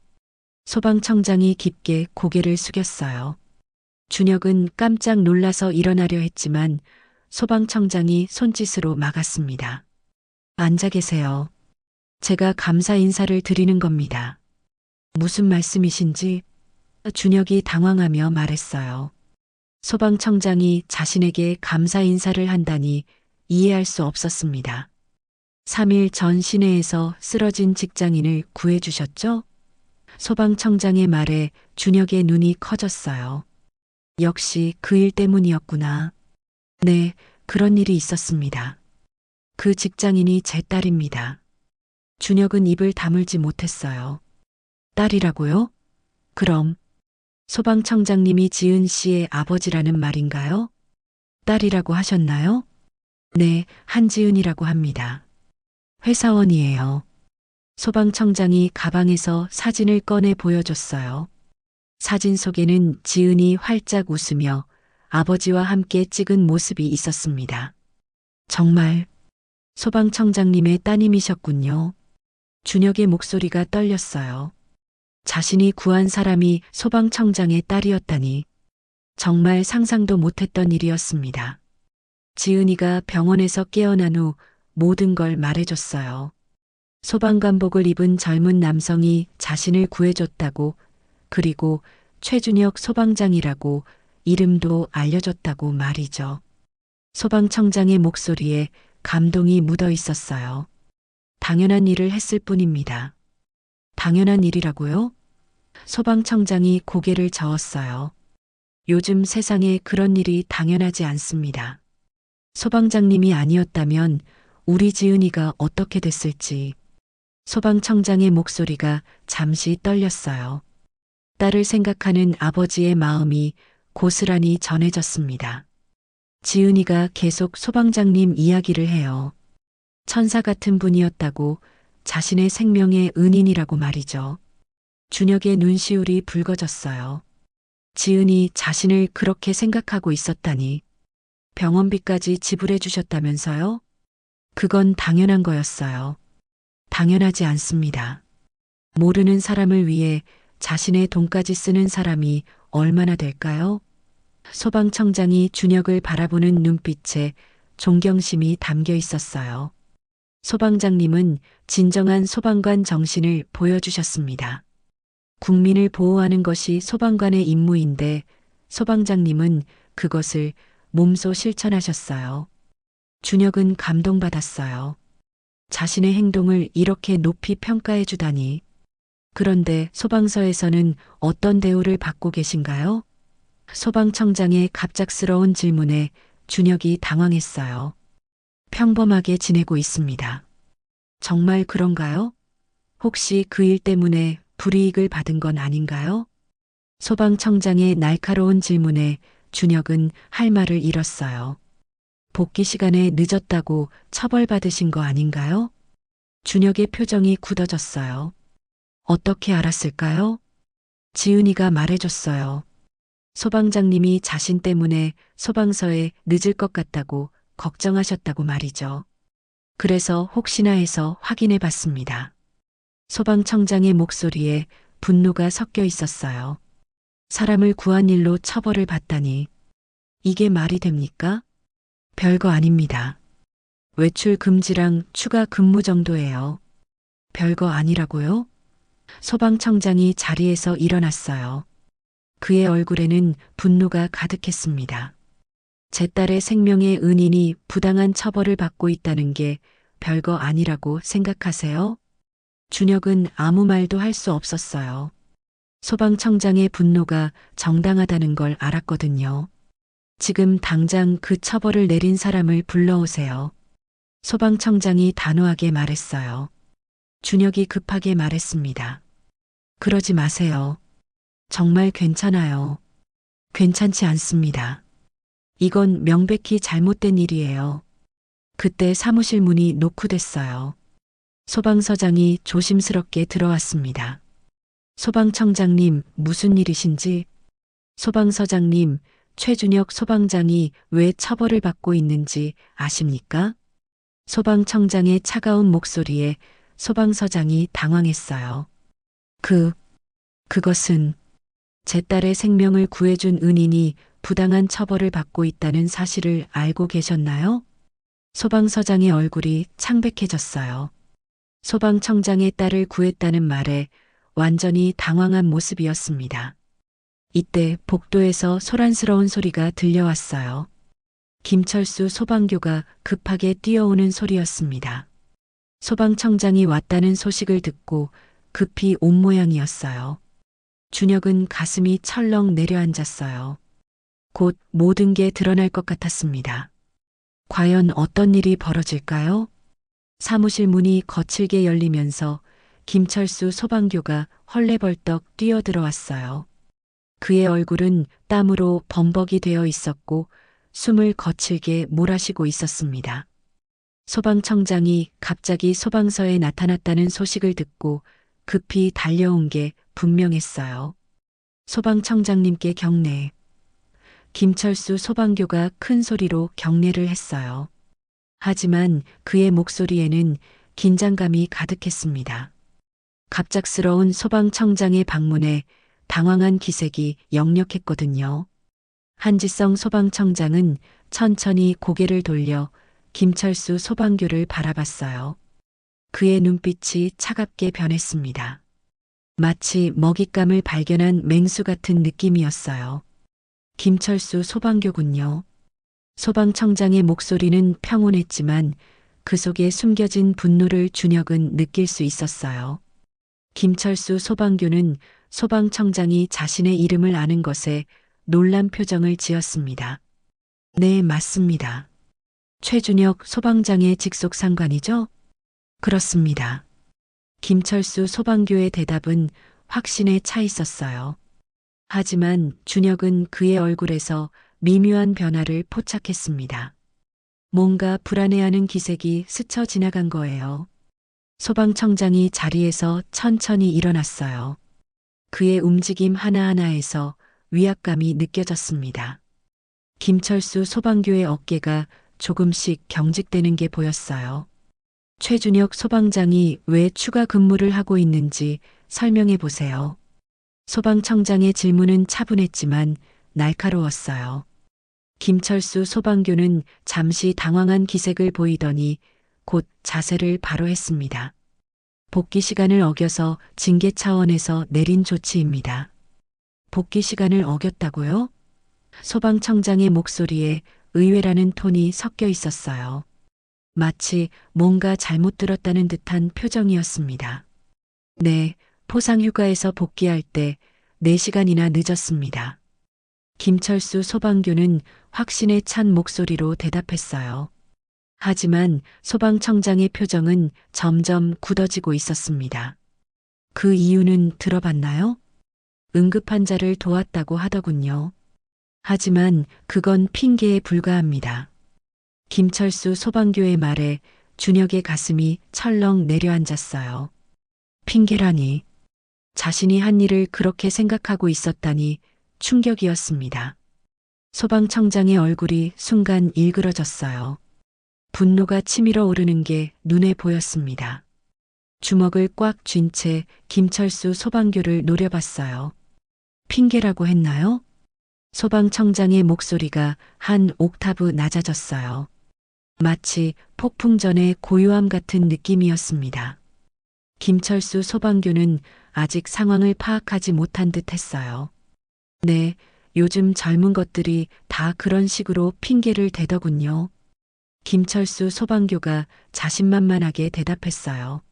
소방청장이 깊게 고개를 숙였어요. 준혁은 깜짝 놀라서 일어나려 했지만 소방청장이 손짓으로 막았습니다. 앉아 계세요. 제가 감사 인사를 드리는 겁니다. 무슨 말씀이신지 준혁이 당황하며 말했어요. 소방청장이 자신에게 감사 인사를 한다니 이해할 수 없었습니다. 3일 전 시내에서 쓰러진 직장인을 구해주셨죠? 소방청장의 말에 준혁의 눈이 커졌어요. 역시 그 일 때문이었구나. 네, 그런 일이 있었습니다. 그 직장인이 제 딸입니다. 준혁은 입을 다물지 못했어요. 딸이라고요? 그럼 소방청장님이 지은 씨의 아버지라는 말인가요? 딸이라고 하셨나요? 네, 한지은이라고 합니다. 회사원이에요. 소방청장이 가방에서 사진을 꺼내 보여줬어요. 사진 속에는 지은이 활짝 웃으며 아버지와 함께 찍은 모습이 있었습니다. 정말 소방청장님의 따님이셨군요. 준혁의 목소리가 떨렸어요. 자신이 구한 사람이 소방청장의 딸이었다니 정말 상상도 못했던 일이었습니다. 지은이가 병원에서 깨어난 후 모든 걸 말해줬어요. 소방관복을 입은 젊은 남성이 자신을 구해줬다고, 그리고 최준혁 소방장이라고 이름도 알려줬다고 말이죠. 소방청장의 목소리에 감동이 묻어 있었어요. 당연한 일을 했을 뿐입니다. 당연한 일이라고요? 소방청장이 고개를 저었어요. 요즘 세상에 그런 일이 당연하지 않습니다. 소방장님이 아니었다면 우리 지은이가 어떻게 됐을지. 소방청장의 목소리가 잠시 떨렸어요. 딸을 생각하는 아버지의 마음이 고스란히 전해졌습니다. 지은이가 계속 소방장님 이야기를 해요. 천사 같은 분이었다고, 자신의 생명의 은인이라고 말이죠. 준혁의 눈시울이 붉어졌어요. 지은이 자신을 그렇게 생각하고 있었다니. 병원비까지 지불해 주셨다면서요? 그건 당연한 거였어요. 당연하지 않습니다. 모르는 사람을 위해 자신의 돈까지 쓰는 사람이 얼마나 될까요? 소방청장이 준혁을 바라보는 눈빛에 존경심이 담겨 있었어요. 소방장님은 진정한 소방관 정신을 보여주셨습니다. 국민을 보호하는 것이 소방관의 임무인데 소방장님은 그것을 몸소 실천하셨어요. 준혁은 감동받았어요. 자신의 행동을 이렇게 높이 평가해 주다니. 그런데 소방서에서는 어떤 대우를 받고 계신가요? 소방청장의 갑작스러운 질문에 준혁이 당황했어요. 평범하게 지내고 있습니다. 정말 그런가요? 혹시 그 일 때문에 불이익을 받은 건 아닌가요? 소방청장의 날카로운 질문에 준혁은 할 말을 잃었어요. 복귀 시간에 늦었다고 처벌받으신 거 아닌가요? 준혁의 표정이 굳어졌어요. 어떻게 알았을까요? 지은이가 말해줬어요. 소방장님이 자신 때문에 소방서에 늦을 것 같다고 걱정하셨다고 말이죠. 그래서 혹시나 해서 확인해 봤습니다. 소방청장의 목소리에 분노가 섞여 있었어요. 사람을 구한 일로 처벌을 받다니. 이게 말이 됩니까? 별거 아닙니다. 외출 금지랑 추가 근무 정도예요. 별거 아니라고요? 소방청장이 자리에서 일어났어요. 그의 얼굴에는 분노가 가득했습니다. 제 딸의 생명의 은인이 부당한 처벌을 받고 있다는 게 별거 아니라고 생각하세요? 준혁은 아무 말도 할 수 없었어요. 소방청장의 분노가 정당하다는 걸 알았거든요. 지금 당장 그 처벌을 내린 사람을 불러오세요. 소방청장이 단호하게 말했어요. 준혁이 급하게 말했습니다. 그러지 마세요. 정말 괜찮아요. 괜찮지 않습니다. 이건 명백히 잘못된 일이에요. 그때 사무실 문이 노크됐어요. 소방서장이 조심스럽게 들어왔습니다. 소방청장님, 무슨 일이신지? 소방서장님, 최준혁 소방장이 왜 처벌을 받고 있는지 아십니까? 소방청장의 차가운 목소리에 소방서장이 당황했어요. 그것은 제 딸의 생명을 구해준 은인이 부당한 처벌을 받고 있다는 사실을 알고 계셨나요? 소방서장의 얼굴이 창백해졌어요. 소방청장의 딸을 구했다는 말에 완전히 당황한 모습이었습니다. 이때 복도에서 소란스러운 소리가 들려왔어요. 김철수 소방교가 급하게 뛰어오는 소리였습니다. 소방청장이 왔다는 소식을 듣고 급히 온 모양이었어요. 준혁은 가슴이 철렁 내려앉았어요. 곧 모든 게 드러날 것 같았습니다. 과연 어떤 일이 벌어질까요? 사무실 문이 거칠게 열리면서 김철수 소방교가 헐레벌떡 뛰어들어왔어요. 그의 얼굴은 땀으로 범벅이 되어 있었고 숨을 거칠게 몰아쉬고 있었습니다. 소방청장이 갑자기 소방서에 나타났다는 소식을 듣고 급히 달려온 게 분명했어요. 소방청장님께 경례. 김철수 소방교가 큰 소리로 경례를 했어요. 하지만 그의 목소리에는 긴장감이 가득했습니다. 갑작스러운 소방청장의 방문에 당황한 기색이 역력했거든요. 한지성 소방청장은 천천히 고개를 돌려 김철수 소방교를 바라봤어요. 그의 눈빛이 차갑게 변했습니다. 마치 먹잇감을 발견한 맹수 같은 느낌이었어요. 김철수 소방교군요. 소방청장의 목소리는 평온했지만 그 속에 숨겨진 분노를 준혁은 느낄 수 있었어요. 김철수 소방교는 소방청장이 자신의 이름을 아는 것에 놀란 표정을 지었습니다. 네, 맞습니다. 최준혁 소방장의 직속 상관이죠? 그렇습니다. 김철수 소방교의 대답은 확신에 차 있었어요. 하지만 준혁은 그의 얼굴에서 미묘한 변화를 포착했습니다. 뭔가 불안해하는 기색이 스쳐 지나간 거예요. 소방청장이 자리에서 천천히 일어났어요. 그의 움직임 하나하나에서 위압감이 느껴졌습니다. 김철수 소방교의 어깨가 조금씩 경직되는 게 보였어요. 최준혁 소방장이 왜 추가 근무를 하고 있는지 설명해 보세요. 소방청장의 질문은 차분했지만 날카로웠어요. 김철수 소방교는 잠시 당황한 기색을 보이더니 곧 자세를 바로 했습니다. 복귀 시간을 어겨서 징계 차원에서 내린 조치입니다. 복귀 시간을 어겼다고요? 소방청장의 목소리에 의외라는 톤이 섞여 있었어요. 마치 뭔가 잘못 들었다는 듯한 표정이었습니다. 네, 포상휴가에서 복귀할 때 4시간이나 늦었습니다. 김철수 소방교는 확신에 찬 목소리로 대답했어요. 하지만 소방청장의 표정은 점점 굳어지고 있었습니다. 그 이유는 들어봤나요? 응급환자를 도왔다고 하더군요. 하지만 그건 핑계에 불과합니다. 김철수 소방교의 말에 준혁의 가슴이 철렁 내려앉았어요. 핑계라니. 자신이 한 일을 그렇게 생각하고 있었다니 충격이었습니다. 소방청장의 얼굴이 순간 일그러졌어요. 분노가 치밀어 오르는 게 눈에 보였습니다. 주먹을 꽉 쥔 채 김철수 소방교를 노려봤어요. 핑계라고 했나요? 소방청장의 목소리가 한 옥타브 낮아졌어요. 마치 폭풍 전의 고요함 같은 느낌이었습니다. 김철수 소방교는 아직 상황을 파악하지 못한 듯 했어요. 네, 요즘 젊은 것들이 다 그런 식으로 핑계를 대더군요. 김철수 소방교가 자신만만하게 대답했어요.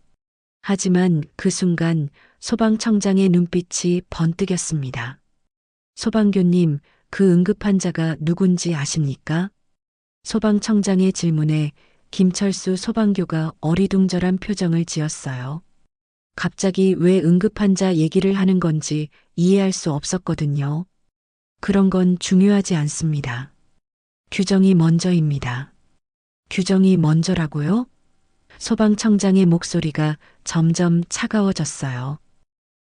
하지만 그 순간 소방청장의 눈빛이 번뜩였습니다. 소방교님, 그 응급환자가 누군지 아십니까? 소방청장의 질문에 김철수 소방교가 어리둥절한 표정을 지었어요. 갑자기 왜 응급환자 얘기를 하는 건지 이해할 수 없었거든요. 그런 건 중요하지 않습니다. 규정이 먼저입니다. 규정이 먼저라고요? 소방청장의 목소리가 점점 차가워졌어요.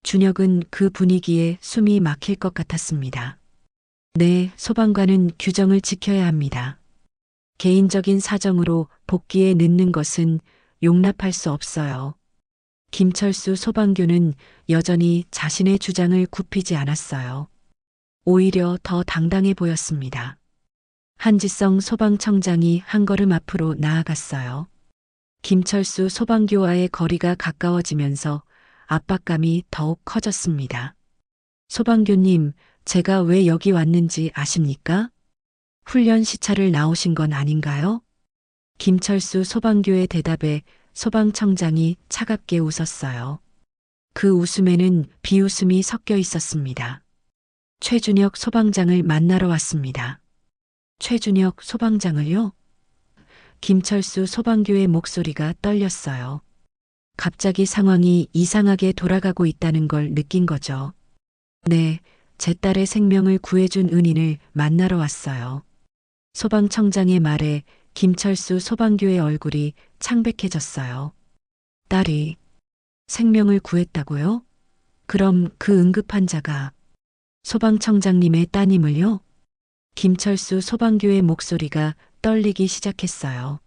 준혁은 그 분위기에 숨이 막힐 것 같았습니다. 네, 소방관은 규정을 지켜야 합니다. 개인적인 사정으로 복귀에 늦는 것은 용납할 수 없어요. 김철수 소방교는 여전히 자신의 주장을 굽히지 않았어요. 오히려 더 당당해 보였습니다. 한지성 소방청장이 한 걸음 앞으로 나아갔어요. 김철수 소방교와의 거리가 가까워지면서 압박감이 더욱 커졌습니다. 소방교님, 제가 왜 여기 왔는지 아십니까? 훈련 시차를 나오신 건 아닌가요? 김철수 소방교의 대답에 소방청장이 차갑게 웃었어요. 그 웃음에는 비웃음이 섞여 있었습니다. 최준혁 소방장을 만나러 왔습니다. 최준혁 소방장을요? 김철수 소방교의 목소리가 떨렸어요. 갑자기 상황이 이상하게 돌아가고 있다는 걸 느낀 거죠. 네, 제 딸의 생명을 구해준 은인을 만나러 왔어요. 소방청장의 말에 김철수 소방교의 얼굴이 창백해졌어요. 딸이 생명을 구했다고요? 그럼 그 응급환자가 소방청장님의 따님을요? 김철수 소방교의 목소리가 떨리기 시작했어요.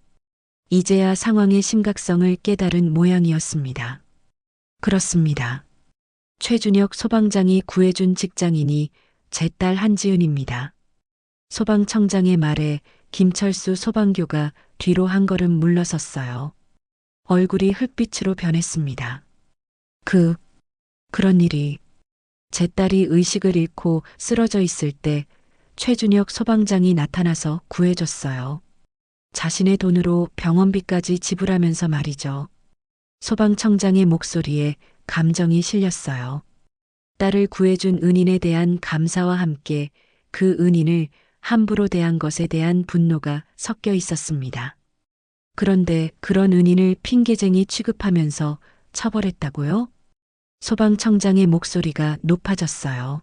이제야 상황의 심각성을 깨달은 모양이었습니다. 그렇습니다. 최준혁 소방장이 구해준 직장인이 제 딸 한지은입니다. 소방청장의 말에 김철수 소방교가 뒤로 한 걸음 물러섰어요. 얼굴이 흙빛으로 변했습니다. 그런 일이 제 딸이 의식을 잃고 쓰러져 있을 때 최준혁 소방장이 나타나서 구해줬어요. 자신의 돈으로 병원비까지 지불하면서 말이죠. 소방청장의 목소리에 감정이 실렸어요. 딸을 구해준 은인에 대한 감사와 함께 그 은인을 함부로 대한 것에 대한 분노가 섞여 있었습니다. 그런데 그런 은인을 핑계쟁이 취급하면서 처벌했다고요? 소방청장의 목소리가 높아졌어요.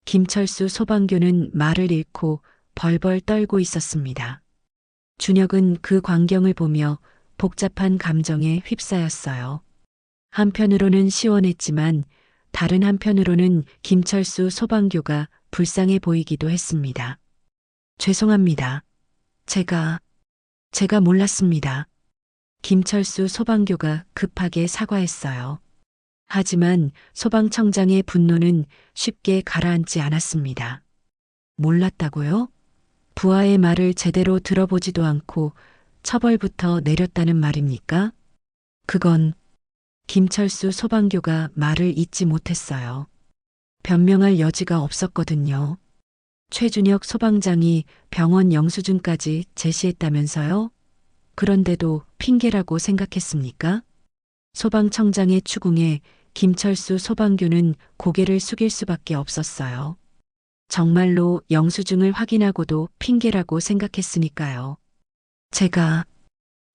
김철수 소방교는 말을 잃고 벌벌 떨고 있었습니다. 준혁은 그 광경을 보며 복잡한 감정에 휩싸였어요. 한편으로는 시원했지만 다른 한편으로는 김철수 소방교가 불쌍해 보이기도 했습니다. 죄송합니다. 제가 몰랐습니다. 김철수 소방교가 급하게 사과했어요. 하지만 소방청장의 분노는 쉽게 가라앉지 않았습니다. 몰랐다고요? 부하의 말을 제대로 들어보지도 않고 처벌부터 내렸다는 말입니까? 그건 김철수 소방교가 말을 잇지 못했어요. 변명할 여지가 없었거든요. 최준혁 소방장이 병원 영수증까지 제시했다면서요? 그런데도 핑계라고 생각했습니까? 소방청장의 추궁에 김철수 소방교는 고개를 숙일 수밖에 없었어요. 정말로 영수증을 확인하고도 핑계라고 생각했으니까요. 제가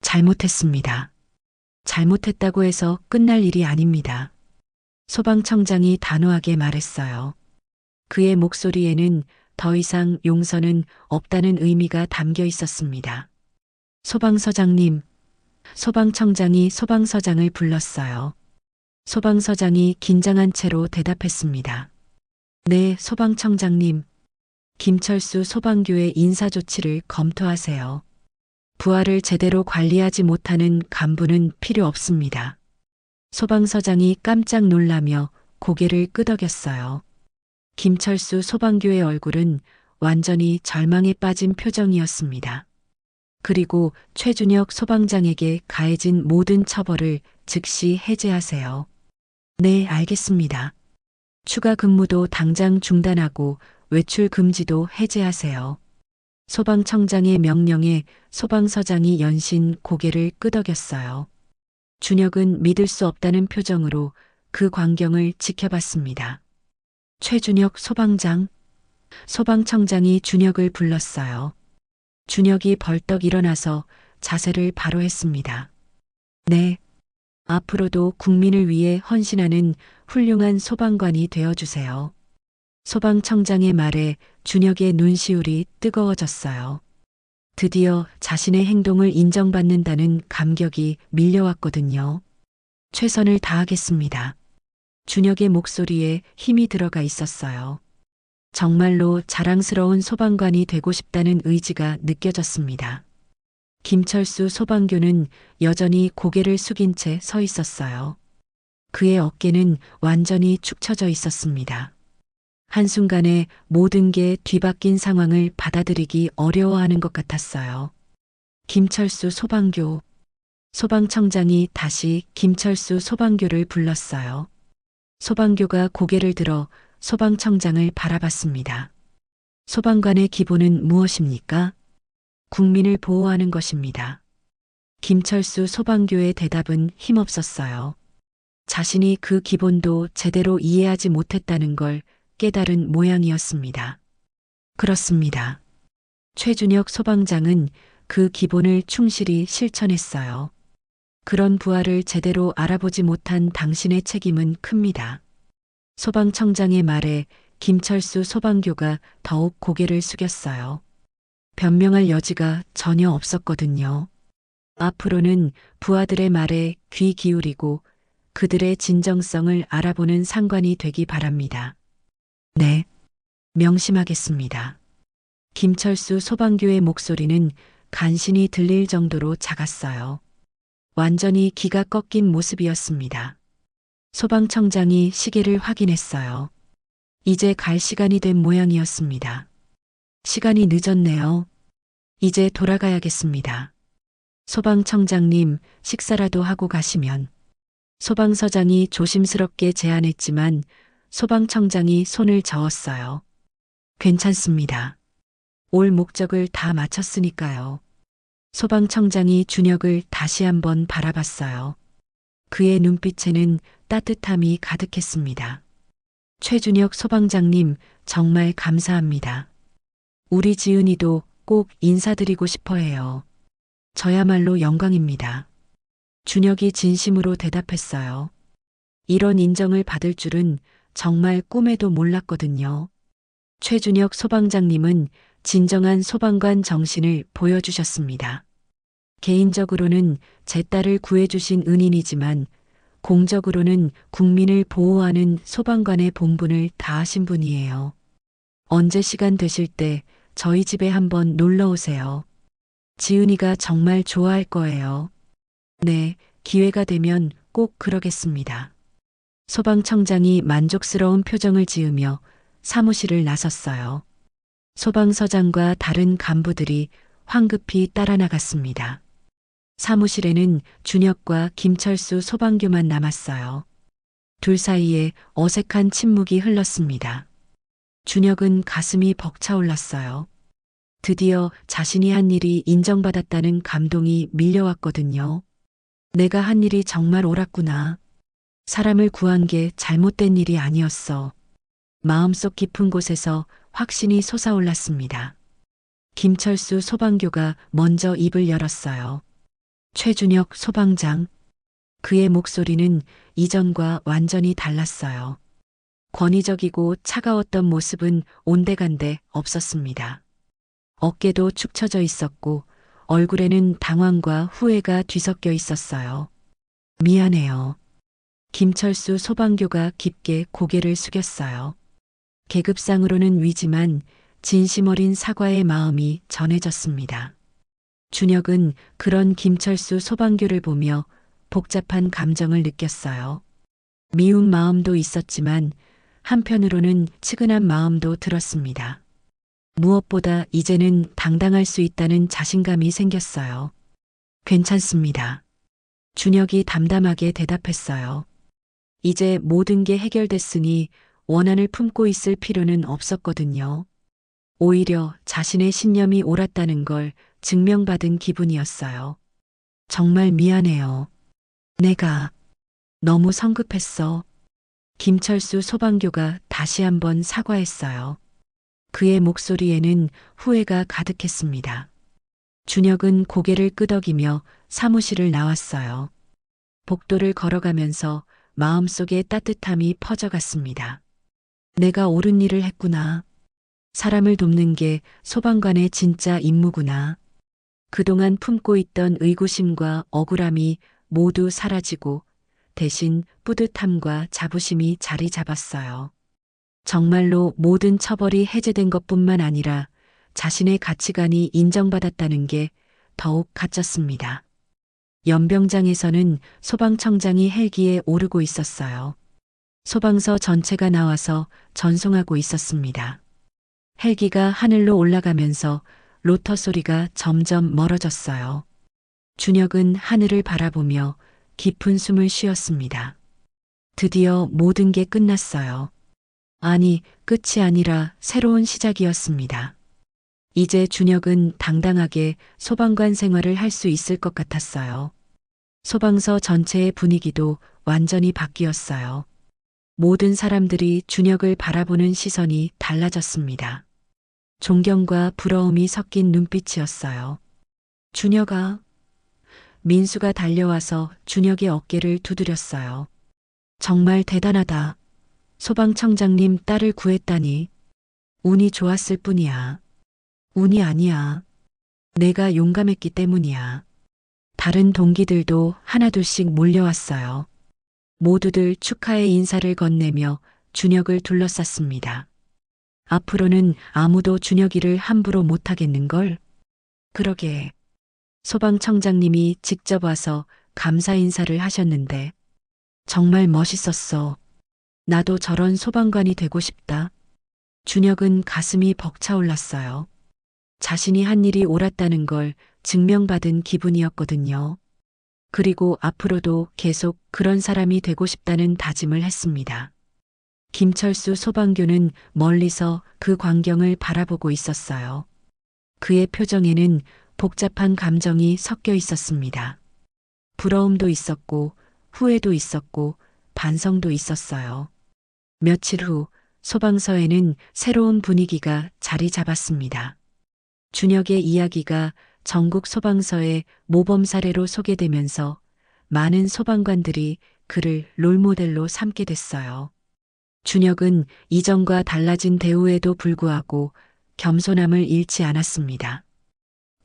잘못했습니다. 잘못했다고 해서 끝날 일이 아닙니다. 소방청장이 단호하게 말했어요. 그의 목소리에는 더 이상 용서는 없다는 의미가 담겨 있었습니다. 소방서장님, 소방청장이 소방서장을 불렀어요. 소방서장이 긴장한 채로 대답했습니다. 네, 소방청장님. 김철수 소방교의 인사조치를 검토하세요. 부하를 제대로 관리하지 못하는 간부는 필요 없습니다. 소방서장이 깜짝 놀라며 고개를 끄덕였어요. 김철수 소방교의 얼굴은 완전히 절망에 빠진 표정이었습니다. 그리고 최준혁 소방장에게 가해진 모든 처벌을 즉시 해제하세요. 네, 알겠습니다. 추가 근무도 당장 중단하고 외출 금지도 해제하세요. 소방청장의 명령에 소방서장이 연신 고개를 끄덕였어요. 준혁은 믿을 수 없다는 표정으로 그 광경을 지켜봤습니다. 최준혁 소방장. 소방청장이 준혁을 불렀어요. 준혁이 벌떡 일어나서 자세를 바로 했습니다. 네. 앞으로도 국민을 위해 헌신하는 훌륭한 소방관이 되어주세요. 소방청장의 말에 준혁의 눈시울이 뜨거워졌어요. 드디어 자신의 행동을 인정받는다는 감격이 밀려왔거든요. 최선을 다하겠습니다. 준혁의 목소리에 힘이 들어가 있었어요. 정말로 자랑스러운 소방관이 되고 싶다는 의지가 느껴졌습니다. 김철수 소방교는 여전히 고개를 숙인 채 서 있었어요. 그의 어깨는 완전히 축 처져 있었습니다. 한순간에 모든 게 뒤바뀐 상황을 받아들이기 어려워하는 것 같았어요. 김철수 소방교. 소방청장이 다시 김철수 소방교를 불렀어요. 소방교가 고개를 들어 소방청장을 바라봤습니다. 소방관의 기본은 무엇입니까? 국민을 보호하는 것입니다. 김철수 소방교의 대답은 힘없었어요. 자신이 그 기본도 제대로 이해하지 못했다는 걸 깨달은 모양이었습니다. 그렇습니다. 최준혁 소방장은 그 기본을 충실히 실천했어요. 그런 부하를 제대로 알아보지 못한 당신의 책임은 큽니다. 소방청장의 말에 김철수 소방교가 더욱 고개를 숙였어요. 변명할 여지가 전혀 없었거든요. 앞으로는 부하들의 말에 귀 기울이고 그들의 진정성을 알아보는 상관이 되기 바랍니다. 네, 명심하겠습니다. 김철수 소방교의 목소리는 간신히 들릴 정도로 작았어요. 완전히 기가 꺾인 모습이었습니다. 소방청장이 시계를 확인했어요. 이제 갈 시간이 된 모양이었습니다. 시간이 늦었네요. 이제 돌아가야겠습니다. 소방청장님, 식사라도 하고 가시면. 소방서장이 조심스럽게 제안했지만 소방청장이 손을 저었어요. 괜찮습니다. 올 목적을 다 마쳤으니까요. 소방청장이 준혁을 다시 한번 바라봤어요. 그의 눈빛에는 따뜻함이 가득했습니다. 최준혁 소방장님, 정말 감사합니다. 우리 지은이도 꼭 인사드리고 싶어 해요. 저야말로 영광입니다. 준혁이 진심으로 대답했어요. 이런 인정을 받을 줄은 정말 꿈에도 몰랐거든요. 최준혁 소방장님은 진정한 소방관 정신을 보여주셨습니다. 개인적으로는 제 딸을 구해주신 은인이지만 공적으로는 국민을 보호하는 소방관의 본분을 다하신 분이에요. 언제 시간 되실 때 저희 집에 한번 놀러 오세요. 지은이가 정말 좋아할 거예요. 네, 기회가 되면 꼭 그러겠습니다. 소방청장이 만족스러운 표정을 지으며 사무실을 나섰어요. 소방서장과 다른 간부들이 황급히 따라 나갔습니다. 사무실에는 준혁과 김철수 소방교만 남았어요. 둘 사이에 어색한 침묵이 흘렀습니다. 준혁은 가슴이 벅차올랐어요. 드디어 자신이 한 일이 인정받았다는 감동이 밀려왔거든요. 내가 한 일이 정말 옳았구나. 사람을 구한 게 잘못된 일이 아니었어. 마음속 깊은 곳에서 확신이 솟아올랐습니다. 김철수 소방교가 먼저 입을 열었어요. 최준혁 소방장. 그의 목소리는 이전과 완전히 달랐어요. 권위적이고 차가웠던 모습은 온데간데 없었습니다. 어깨도 축 처져 있었고 얼굴에는 당황과 후회가 뒤섞여 있었어요. 미안해요. 김철수 소방교가 깊게 고개를 숙였어요. 계급상으로는 위지만 진심 어린 사과의 마음이 전해졌습니다. 준혁은 그런 김철수 소방교를 보며 복잡한 감정을 느꼈어요. 미운 마음도 있었지만 한편으로는 측은한 마음도 들었습니다. 무엇보다 이제는 당당할 수 있다는 자신감이 생겼어요. 괜찮습니다. 준혁이 담담하게 대답했어요. 이제 모든 게 해결됐으니 원한을 품고 있을 필요는 없었거든요. 오히려 자신의 신념이 옳았다는 걸 증명받은 기분이었어요. 정말 미안해요. 내가 너무 성급했어. 김철수 소방교가 다시 한번 사과했어요. 그의 목소리에는 후회가 가득했습니다. 준혁은 고개를 끄덕이며 사무실을 나왔어요. 복도를 걸어가면서 마음속에 따뜻함이 퍼져갔습니다. 내가 옳은 일을 했구나. 사람을 돕는 게 소방관의 진짜 임무구나. 그동안 품고 있던 의구심과 억울함이 모두 사라지고 대신 뿌듯함과 자부심이 자리 잡았어요. 정말로 모든 처벌이 해제된 것뿐만 아니라 자신의 가치관이 인정받았다는 게 더욱 값졌습니다. 연병장에서는 소방청장이 헬기에 오르고 있었어요. 소방서 전체가 나와서 전송하고 있었습니다. 헬기가 하늘로 올라가면서 로터 소리가 점점 멀어졌어요. 준혁은 하늘을 바라보며 깊은 숨을 쉬었습니다. 드디어 모든 게 끝났어요. 아니, 끝이 아니라 새로운 시작이었습니다. 이제 준혁은 당당하게 소방관 생활을 할 수 있을 것 같았어요. 소방서 전체의 분위기도 완전히 바뀌었어요. 모든 사람들이 준혁을 바라보는 시선이 달라졌습니다. 존경과 부러움이 섞인 눈빛이었어요. 준혁아. 민수가 달려와서 준혁의 어깨를 두드렸어요. 정말 대단하다. 소방청장님 딸을 구했다니. 운이 좋았을 뿐이야. 운이 아니야. 내가 용감했기 때문이야. 다른 동기들도 하나둘씩 몰려왔어요. 모두들 축하의 인사를 건네며 준혁을 둘러쌌습니다. 앞으로는 아무도 준혁이를 함부로 못하겠는걸? 그러게 소방청장님이 직접 와서 감사 인사를 하셨는데 정말 멋있었어. 나도 저런 소방관이 되고 싶다. 준혁은 가슴이 벅차올랐어요. 자신이 한 일이 옳았다는 걸 증명받은 기분이었거든요. 그리고 앞으로도 계속 그런 사람이 되고 싶다는 다짐을 했습니다. 김철수 소방교는 멀리서 그 광경을 바라보고 있었어요. 그의 표정에는 복잡한 감정이 섞여 있었습니다. 부러움도 있었고, 후회도 있었고, 반성도 있었어요. 며칠 후 소방서에는 새로운 분위기가 자리 잡았습니다. 준혁의 이야기가 전국 소방서의 모범 사례로 소개되면서 많은 소방관들이 그를 롤모델로 삼게 됐어요. 준혁은 이전과 달라진 대우에도 불구하고 겸손함을 잃지 않았습니다.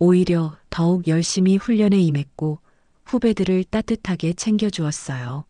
오히려 더욱 열심히 훈련에 임했고 후배들을 따뜻하게 챙겨주었어요.